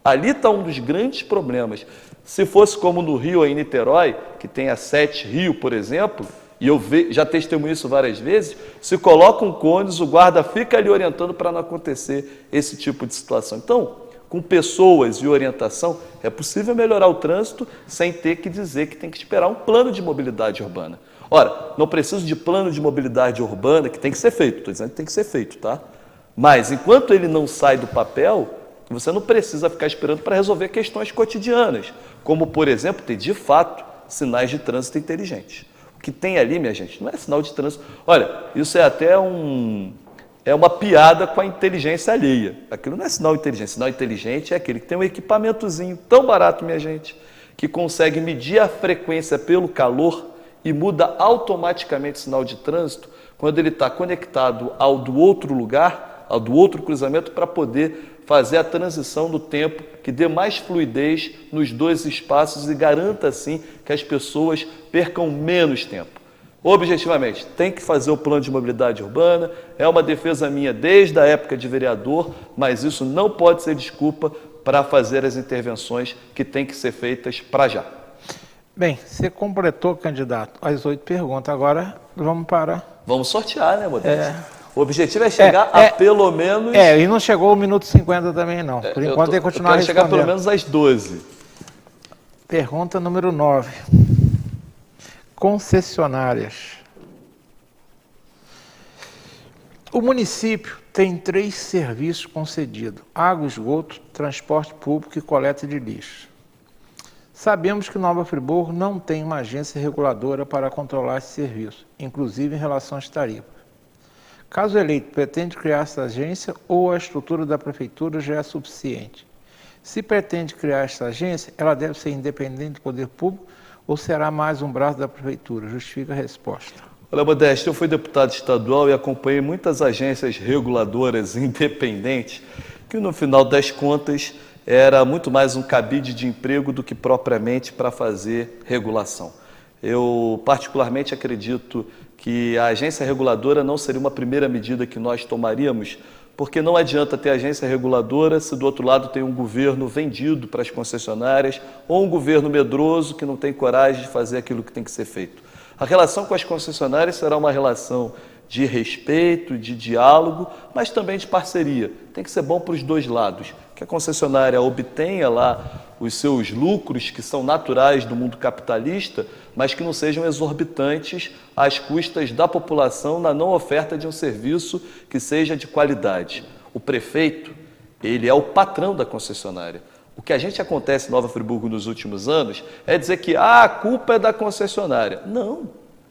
Ali está um dos grandes problemas. Se fosse como no Rio, em Niterói, que tem a 7 Rio, por exemplo, e eu já testemunho isso várias vezes, se coloca um cones, o guarda fica ali orientando para não acontecer esse tipo de situação. Então, com pessoas e orientação, é possível melhorar o trânsito sem ter que dizer que tem que esperar um plano de mobilidade urbana. Ora, não preciso de plano de mobilidade urbana, que tem que ser feito, estou dizendo que tem que ser feito, tá? Mas, enquanto ele não sai do papel, você não precisa ficar esperando para resolver questões cotidianas, como, por exemplo, ter, de fato, sinais de trânsito inteligentes. O que tem ali, minha gente, não é sinal de trânsito. Olha, isso é até uma piada com a inteligência alheia. Aquilo não é sinal inteligente. Sinal inteligente é aquele que tem um equipamentozinho tão barato, minha gente, que consegue medir a frequência pelo calor e muda automaticamente o sinal de trânsito quando ele está conectado ao do outro lugar, ao do outro cruzamento, para poder fazer a transição do tempo que dê mais fluidez nos dois espaços e garanta, assim, que as pessoas percam menos tempo. Objetivamente, tem que fazer o plano de mobilidade urbana, é uma defesa minha desde a época de vereador, mas isso não pode ser desculpa para fazer as intervenções que têm que ser feitas para já. Bem, você completou, candidato, as 8 perguntas. Agora vamos para... Vamos sortear, né, Modesto? O objetivo é chegar a pelo menos... e não chegou ao minuto 50 também, não. Por enquanto tem que continuar respondendo. Chegar pelo menos às 12. Pergunta número 9. Concessionárias. O município tem 3 serviços concedidos: água, esgoto, transporte público e coleta de lixo. Sabemos que Nova Friburgo não tem uma agência reguladora para controlar esse serviço, inclusive em relação às tarifas. Caso eleito, pretende criar essa agência ou a estrutura da prefeitura já é suficiente? Se pretende criar essa agência, ela deve ser independente do poder público ou será mais um braço da prefeitura? Justifica a resposta. Olha, Modesto, eu fui deputado estadual e acompanhei muitas agências reguladoras independentes que, no final das contas, era muito mais um cabide de emprego do que propriamente para fazer regulação. Eu particularmente acredito que a agência reguladora não seria uma primeira medida que nós tomaríamos, porque não adianta ter agência reguladora se do outro lado tem um governo vendido para as concessionárias ou um governo medroso que não tem coragem de fazer aquilo que tem que ser feito. A relação com as concessionárias será uma relação de respeito, de diálogo, mas também de parceria. Tem que ser bom para os dois lados, que a concessionária obtenha lá os seus lucros, que são naturais do mundo capitalista, mas que não sejam exorbitantes às custas da população na não oferta de um serviço que seja de qualidade. O prefeito, ele é o patrão da concessionária. O que a gente acontece em Nova Friburgo nos últimos anos é dizer que a culpa é da concessionária. Não.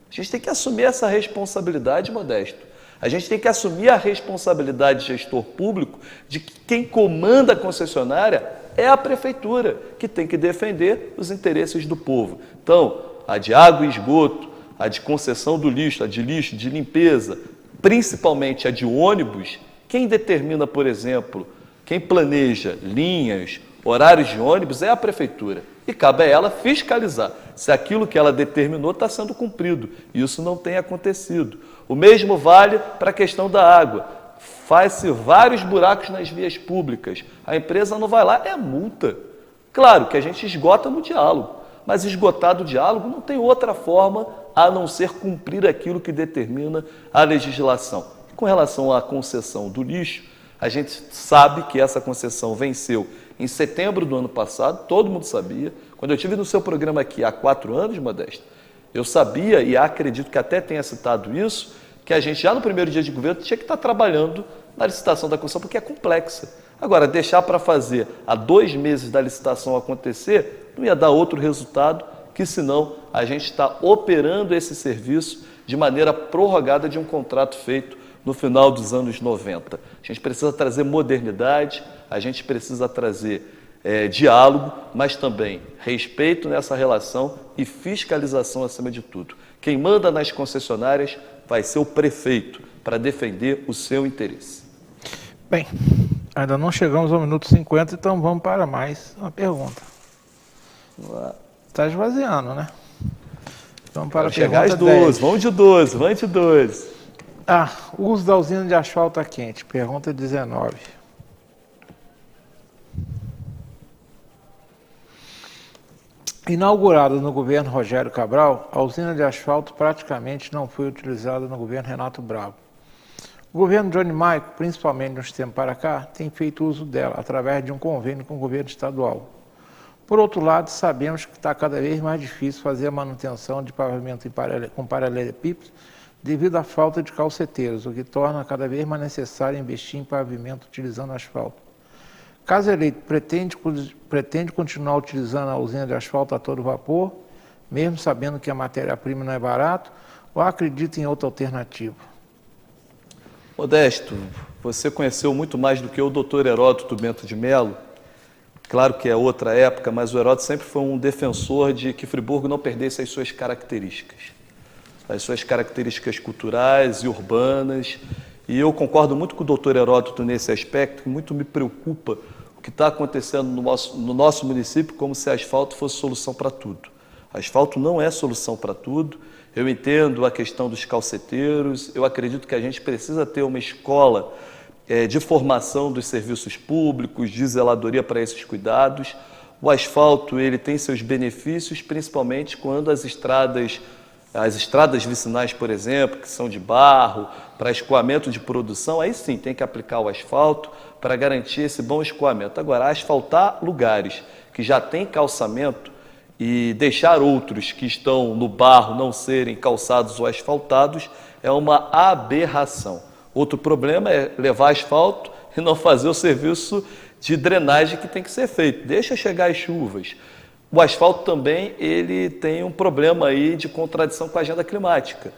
A gente tem que assumir essa responsabilidade, Modesto. A gente tem que assumir a responsabilidade de gestor público de que quem comanda a concessionária é a prefeitura, que tem que defender os interesses do povo. Então, a de água e esgoto, a de concessão do lixo, a de lixo, de limpeza, principalmente a de ônibus, quem determina, por exemplo, quem planeja linhas, horários de ônibus é a prefeitura. E cabe a ela fiscalizar se aquilo que ela determinou está sendo cumprido. E isso não tem acontecido. O mesmo vale para a questão da água. Faz-se vários buracos nas vias públicas. A empresa não vai lá, é multa. Claro que a gente esgota no diálogo, mas esgotado o diálogo não tem outra forma a não ser cumprir aquilo que determina a legislação. Com relação à concessão do lixo, a gente sabe que essa concessão venceu em setembro do ano passado, todo mundo sabia. Quando eu estive no seu programa aqui há 4 anos, Modesto, eu sabia, e acredito que até tenha citado isso, que a gente já no primeiro dia de governo tinha que estar trabalhando na licitação da concessão, porque é complexa. Agora, deixar para fazer há 2 meses da licitação acontecer, não ia dar outro resultado que senão a gente está operando esse serviço de maneira prorrogada de um contrato feito no final dos anos 90. A gente precisa trazer modernidade, a gente precisa trazer diálogo, mas também respeito nessa relação e fiscalização acima de tudo. Quem manda nas concessionárias vai ser o prefeito para defender o seu interesse. Bem, ainda não chegamos ao minuto 50, então vamos para mais uma pergunta. Está esvaziando, né? Vamos para a chegar às pergunta 10. Vamos de 12, vamos de 12. O uso da usina de asfalto a quente, pergunta 19. Inaugurada no governo Rogério Cabral, a usina de asfalto praticamente não foi utilizada no governo Renato Bravo. O governo Johnny Maico, principalmente nos tempos para cá, tem feito uso dela através de um convênio com o governo estadual. Por outro lado, sabemos que está cada vez mais difícil fazer a manutenção de pavimento com paralelepípedos devido à falta de calceteiros, o que torna cada vez mais necessário investir em pavimento utilizando asfalto. Caso eleito, pretende continuar utilizando a usina de asfalto a todo vapor, mesmo sabendo que a matéria-prima não é barata, ou acredita em outra alternativa? Modesto, você conheceu muito mais do que o doutor Heródoto Bento de Melo. Claro que é outra época, mas o Heródoto sempre foi um defensor de que Friburgo não perdesse as suas características culturais e urbanas. E eu concordo muito com o doutor Heródoto nesse aspecto, que muito me preocupa o que está acontecendo no nosso município, como se asfalto fosse solução para tudo. Asfalto não é solução para tudo. Eu entendo a questão dos calceteiros, eu acredito que a gente precisa ter uma escola de formação dos serviços públicos, de zeladoria para esses cuidados. O asfalto ele tem seus benefícios, principalmente quando as estradas vicinais, por exemplo, que são de barro, para escoamento de produção, aí sim tem que aplicar o asfalto para garantir esse bom escoamento. Agora, asfaltar lugares que já têm calçamento e deixar outros que estão no barro não serem calçados ou asfaltados é uma aberração. Outro problema é levar asfalto e não fazer o serviço de drenagem que tem que ser feito. Deixa chegar as chuvas. O asfalto também ele tem um problema aí de contradição com a agenda climática.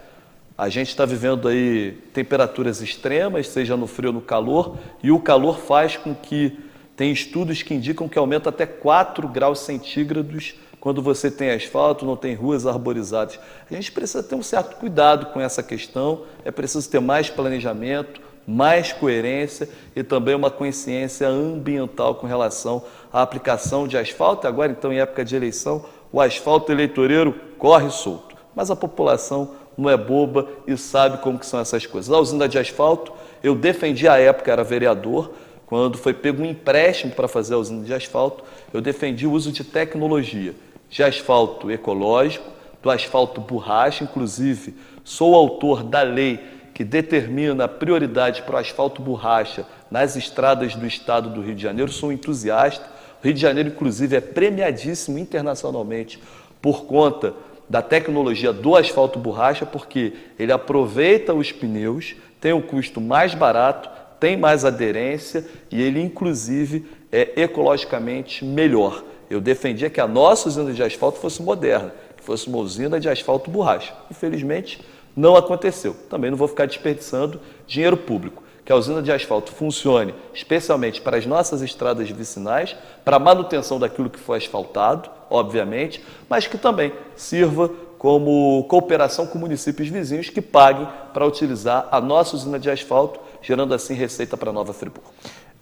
A gente está vivendo aí temperaturas extremas, seja no frio ou no calor, e o calor faz com que tem estudos que indicam que aumenta até 4 graus centígrados quando você tem asfalto, não tem ruas arborizadas. A gente precisa ter um certo cuidado com essa questão, é preciso ter mais planejamento, mais coerência e também uma consciência ambiental com relação à aplicação de asfalto. Agora, então, em época de eleição, o asfalto eleitoreiro corre solto. Mas a população não é boba e sabe como que são essas coisas. A usina de asfalto, eu defendi à época, era vereador, quando foi pego um empréstimo para fazer a usina de asfalto, eu defendi o uso de tecnologia, de asfalto ecológico, do asfalto borracha, inclusive sou autor da lei que determina a prioridade para o asfalto borracha nas estradas do estado do Rio de Janeiro, sou um entusiasta. O Rio de Janeiro, inclusive, é premiadíssimo internacionalmente por conta da tecnologia do asfalto borracha, porque ele aproveita os pneus, tem um custo mais barato, tem mais aderência e ele, inclusive, é ecologicamente melhor. Eu defendia que a nossa usina de asfalto fosse moderna, que fosse uma usina de asfalto borracha. Infelizmente, não aconteceu. Também não vou ficar desperdiçando dinheiro público. Que a usina de asfalto funcione especialmente para as nossas estradas vicinais, para a manutenção daquilo que foi asfaltado, obviamente, mas que também sirva como cooperação com municípios vizinhos que paguem para utilizar a nossa usina de asfalto, gerando assim receita para Nova Friburgo.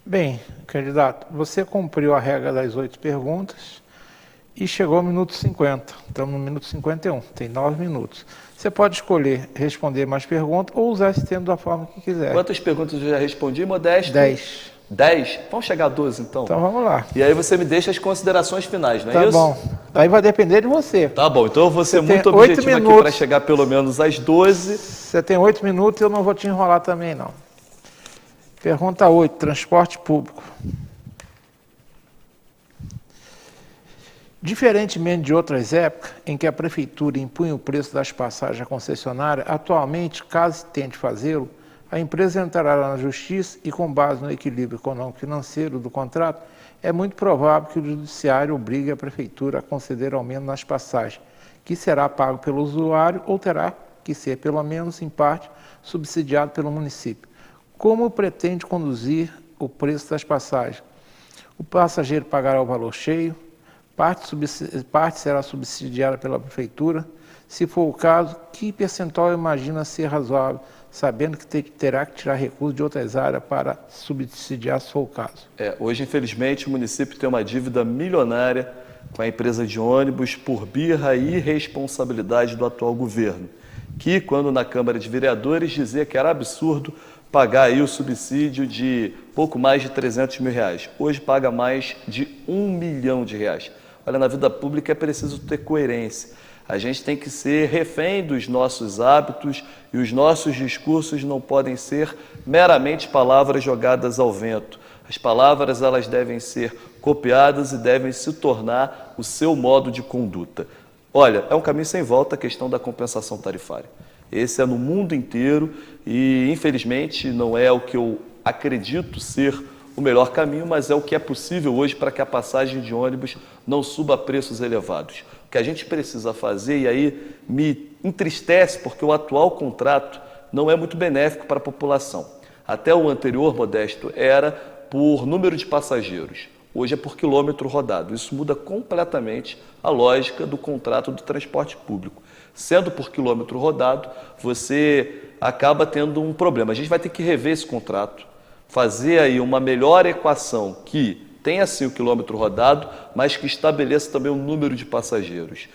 Bem, candidato, você cumpriu a regra das 8 perguntas e chegou ao minuto 50. Estamos no minuto 51, tem 9 minutos. Você pode escolher responder mais perguntas ou usar esse tempo da forma que quiser. Quantas perguntas eu já respondi, Modesto? 10. 10? Vamos chegar a 12, então? Então vamos lá. E aí você me deixa as considerações finais, não é isso? Tá bom. Aí vai depender de você. Tá bom, então eu vou ser Você muito tem 8 objetivo aqui minutos. para chegar pelo menos às 12. Você tem 8 minutos e eu não vou te enrolar também, não. Pergunta 8, transporte público. Diferentemente de outras épocas, em que a Prefeitura impunha o preço das passagens à concessionária, atualmente, caso tente fazê-lo, a empresa entrará na Justiça e, com base no equilíbrio econômico-financeiro do contrato, é muito provável que o Judiciário obrigue a Prefeitura a conceder aumento nas passagens, que será pago pelo usuário ou terá que ser, pelo menos em parte, subsidiado pelo município. Como pretende conduzir o preço das passagens? O passageiro pagará o valor cheio? Parte será subsidiada pela Prefeitura? Se for o caso, que percentual imagina ser razoável, sabendo que terá que tirar recursos de outras áreas para subsidiar, se for o caso? Hoje, infelizmente, o município tem uma dívida milionária com a empresa de ônibus por birra e irresponsabilidade do atual governo, que, quando na Câmara de Vereadores, dizia que era absurdo pagar aí o subsídio de pouco mais de 300 mil reais. Hoje paga mais de 1 milhão de reais. Olha, na vida pública é preciso ter coerência. A gente tem que ser refém dos nossos hábitos e os nossos discursos não podem ser meramente palavras jogadas ao vento. As palavras, elas devem ser copiadas e devem se tornar o seu modo de conduta. Olha, é um caminho sem volta a questão da compensação tarifária. Esse é no mundo inteiro e, infelizmente, não é o que eu acredito ser o melhor caminho, mas é o que é possível hoje para que a passagem de ônibus não suba a preços elevados. O que a gente precisa fazer, e aí me entristece, porque o atual contrato não é muito benéfico para a população. Até o anterior, Modesto, era por número de passageiros. Hoje é por quilômetro rodado. Isso muda completamente a lógica do contrato do transporte público. Sendo por quilômetro rodado, você acaba tendo um problema. A gente vai ter que rever esse contrato, fazer aí uma melhor equação que tenha sim o quilômetro rodado, mas que estabeleça também o número de passageiros.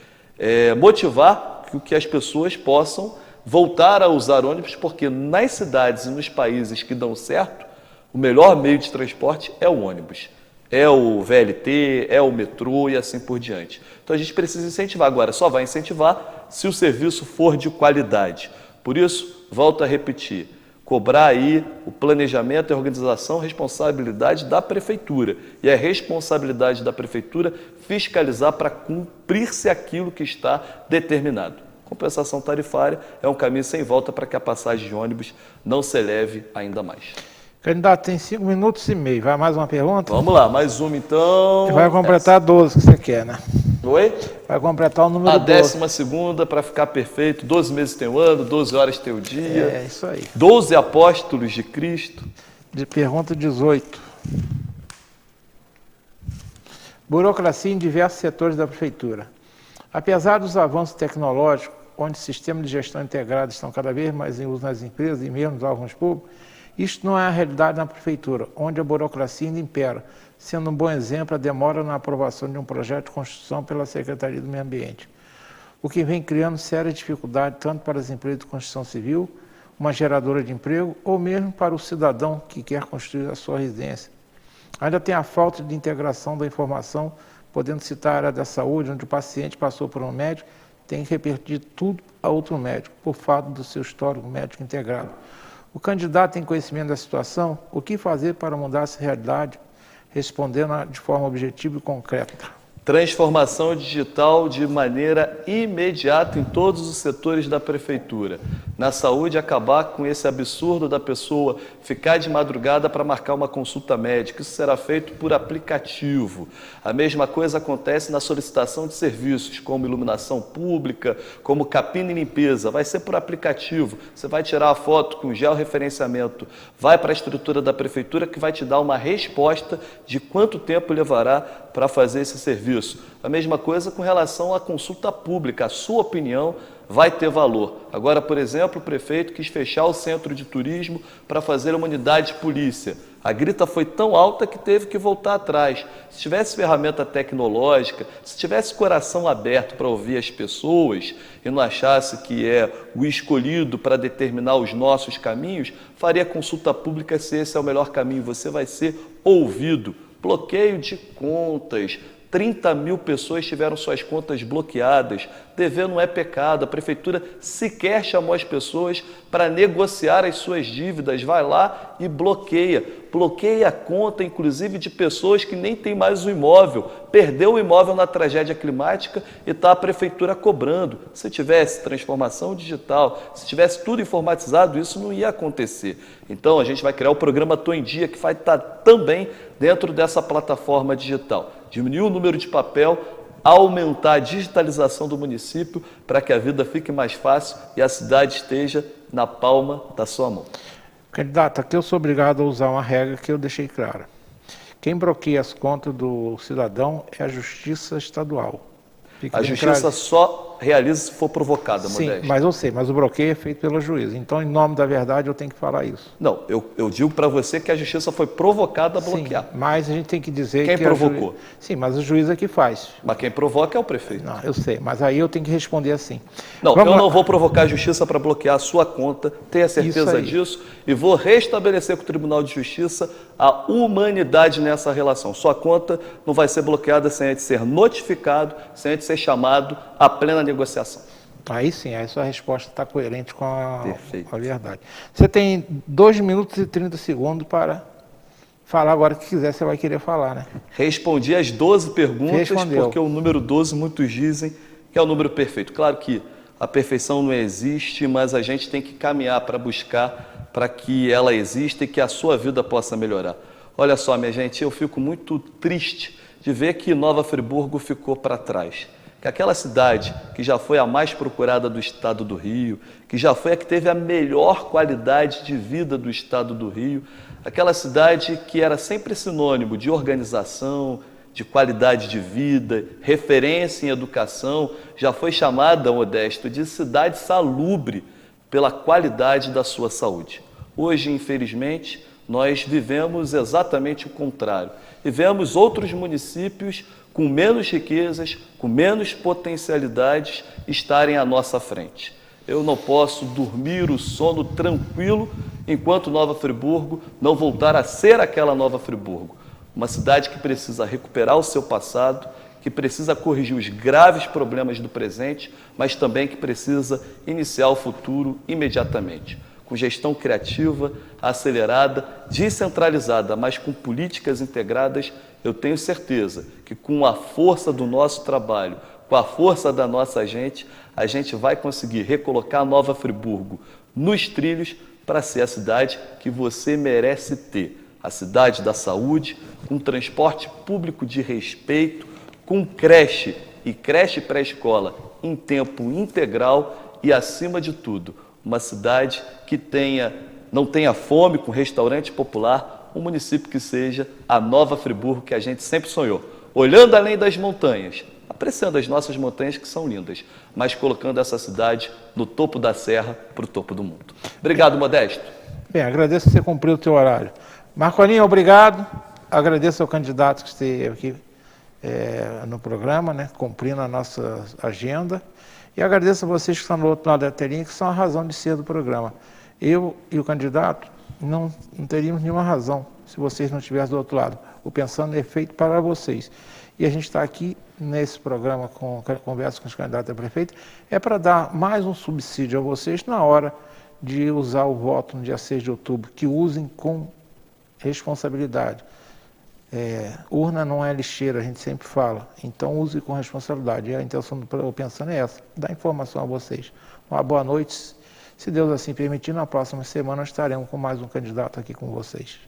Motivar que as pessoas possam voltar a usar ônibus, porque nas cidades e nos países que dão certo, o melhor meio de transporte é o ônibus. É o VLT, é o metrô e assim por diante. Então a gente precisa incentivar. Agora, só vai incentivar se o serviço for de qualidade. Por isso, volto a repetir, cobrar aí o planejamento e a organização, responsabilidade da Prefeitura. E é responsabilidade da Prefeitura fiscalizar para cumprir-se aquilo que está determinado. Compensação tarifária é um caminho sem volta para que a passagem de ônibus não se eleve ainda mais. Candidato, tem 5 minutos e meio. Vai mais uma pergunta? Vamos lá, mais uma então. Vai completar 12 que você quer, né? Oi? Vai completar o número A 12. 12ª para ficar perfeito. 12 meses tem o ano, 12 horas tem o dia. É isso aí. 12 apóstolos de Cristo. De pergunta 18. Burocracia em diversos setores da Prefeitura. Apesar dos avanços tecnológicos, onde sistemas de gestão integrados estão cada vez mais em uso nas empresas e mesmo nos órgãos públicos, isto não é a realidade na Prefeitura, onde a burocracia ainda impera, sendo um bom exemplo a demora na aprovação de um projeto de construção pela Secretaria do Meio Ambiente. o que vem criando séria dificuldade tanto para as empresas de construção civil, uma geradora de emprego, ou mesmo para o cidadão que quer construir a sua residência. Ainda tem a falta de integração da informação, podendo citar a área da saúde, onde o paciente passou por um médico, tem que repetir tudo a outro médico, por fato do seu histórico médico integrado. O candidato tem conhecimento da situação? O que fazer para mudar essa realidade? Respondendo de forma objetiva e concreta. Transformação digital de maneira imediata em todos os setores da prefeitura. Na saúde, acabar com esse absurdo da pessoa ficar de madrugada para marcar uma consulta médica. Isso será feito por aplicativo. A mesma coisa acontece na solicitação de serviços, como iluminação pública, como capina e limpeza. Vai ser por aplicativo. Você vai tirar a foto com georreferenciamento, vai para a estrutura da prefeitura que vai te dar uma resposta de quanto tempo levará para fazer esse serviço. A mesma coisa com relação à consulta pública, a sua opinião vai ter valor. Agora, por exemplo, o prefeito quis fechar o centro de turismo para fazer uma unidade de polícia. A grita foi tão alta que teve que voltar atrás. Se tivesse ferramenta tecnológica, se tivesse coração aberto para ouvir as pessoas e não achasse que é o escolhido para determinar os nossos caminhos, faria consulta pública se esse é o melhor caminho. Você vai ser ouvido. Bloqueio de contas. 30 mil pessoas tiveram suas contas bloqueadas. Dever não é pecado. A prefeitura sequer chamou as pessoas para negociar as suas dívidas. Vai lá e bloqueia. Bloqueia a conta, inclusive, de pessoas que nem têm mais o imóvel. Perdeu o imóvel na tragédia climática e está a prefeitura cobrando. Se tivesse transformação digital, se tivesse tudo informatizado, isso não ia acontecer. Então, a gente vai criar o programa Tô em Dia, que vai estar também dentro dessa plataforma digital. Diminuir o número de papel, aumentar a digitalização do município para que a vida fique mais fácil e a cidade esteja na palma da sua mão. Candidato, aqui eu sou obrigado a usar uma regra que eu deixei clara. Quem bloqueia as contas do cidadão é a Justiça Estadual. Fica a Justiça só realiza se for provocada, Sim, Modeste. mas eu sei, mas o bloqueio é feito pela juíza. Então, em nome da verdade, eu tenho que falar isso. Não, eu digo para você que a Justiça foi provocada a bloquear. Sim, mas a gente tem que dizer quem que provocou? Sim, mas o juiz é que faz. Mas quem provoca é o prefeito. Não, eu sei, mas aí eu tenho que responder assim. Não, Vamos eu lá. não vou provocar a Justiça para bloquear a sua conta, tenha certeza disso, e vou restabelecer com o Tribunal de Justiça a humanidade nessa relação. Sua conta não vai ser bloqueada sem antes ser notificado, sem antes ser chamado à plena negociação. Aí sim, aí sua resposta está coerente com a verdade. Perfeito. Você tem 2 minutos e 30 segundos para falar agora o que quiser, você vai querer falar, né? Respondi as 12 perguntas, Respondeu. porque o número 12, muitos dizem que é o número perfeito. Claro que a perfeição não existe, mas a gente tem que caminhar para buscar para que ela exista e que a sua vida possa melhorar. Olha só, minha gente, eu fico muito triste de ver que Nova Friburgo ficou para trás. Que aquela cidade que já foi a mais procurada do estado do Rio, que já foi a que teve a melhor qualidade de vida do estado do Rio, aquela cidade que era sempre sinônimo de organização, de qualidade de vida, referência em educação, já foi chamada, Modesto, de cidade salubre pela qualidade da sua saúde. Hoje, infelizmente, nós vivemos exatamente o contrário. E vemos outros municípios com menos riquezas, com menos potencialidades, estarem à nossa frente. Eu não posso dormir o sono tranquilo enquanto Nova Friburgo não voltar a ser aquela Nova Friburgo. Uma cidade que precisa recuperar o seu passado, que precisa corrigir os graves problemas do presente, mas também que precisa iniciar o futuro imediatamente. Com gestão criativa, acelerada, descentralizada, mas com políticas integradas, eu tenho certeza que com a força do nosso trabalho, com a força da nossa gente, a gente vai conseguir recolocar Nova Friburgo nos trilhos para ser a cidade que você merece ter. A cidade da saúde, com transporte público de respeito, com creche e creche pré-escola em tempo integral e, acima de tudo, uma cidade que não tenha fome, com restaurante popular, um município que seja a Nova Friburgo que a gente sempre sonhou. Olhando além das montanhas, apreciando as nossas montanhas que são lindas, mas colocando essa cidade no topo da serra para o topo do mundo. Obrigado, Modesto. Bem, agradeço você cumprir o teu horário. Marcolinho, obrigado. Agradeço ao candidato que esteve aqui no programa, né, cumprindo a nossa agenda. E agradeço a vocês que estão do outro lado da telinha, que são a razão de ser do programa. Eu e o candidato não teríamos nenhuma razão se vocês não estivessem do outro lado. O Pensando é feito para vocês. E a gente está aqui nesse programa com conversa com os candidatos a prefeito, é para dar mais um subsídio a vocês na hora de usar o voto no dia 6 de outubro, que usem com responsabilidade. Urna não é lixeira, a gente sempre fala, então use com responsabilidade. E a intenção do Pensando é essa, dar informação a vocês. Uma boa noite, se Deus assim permitir, na próxima semana estaremos com mais um candidato aqui com vocês.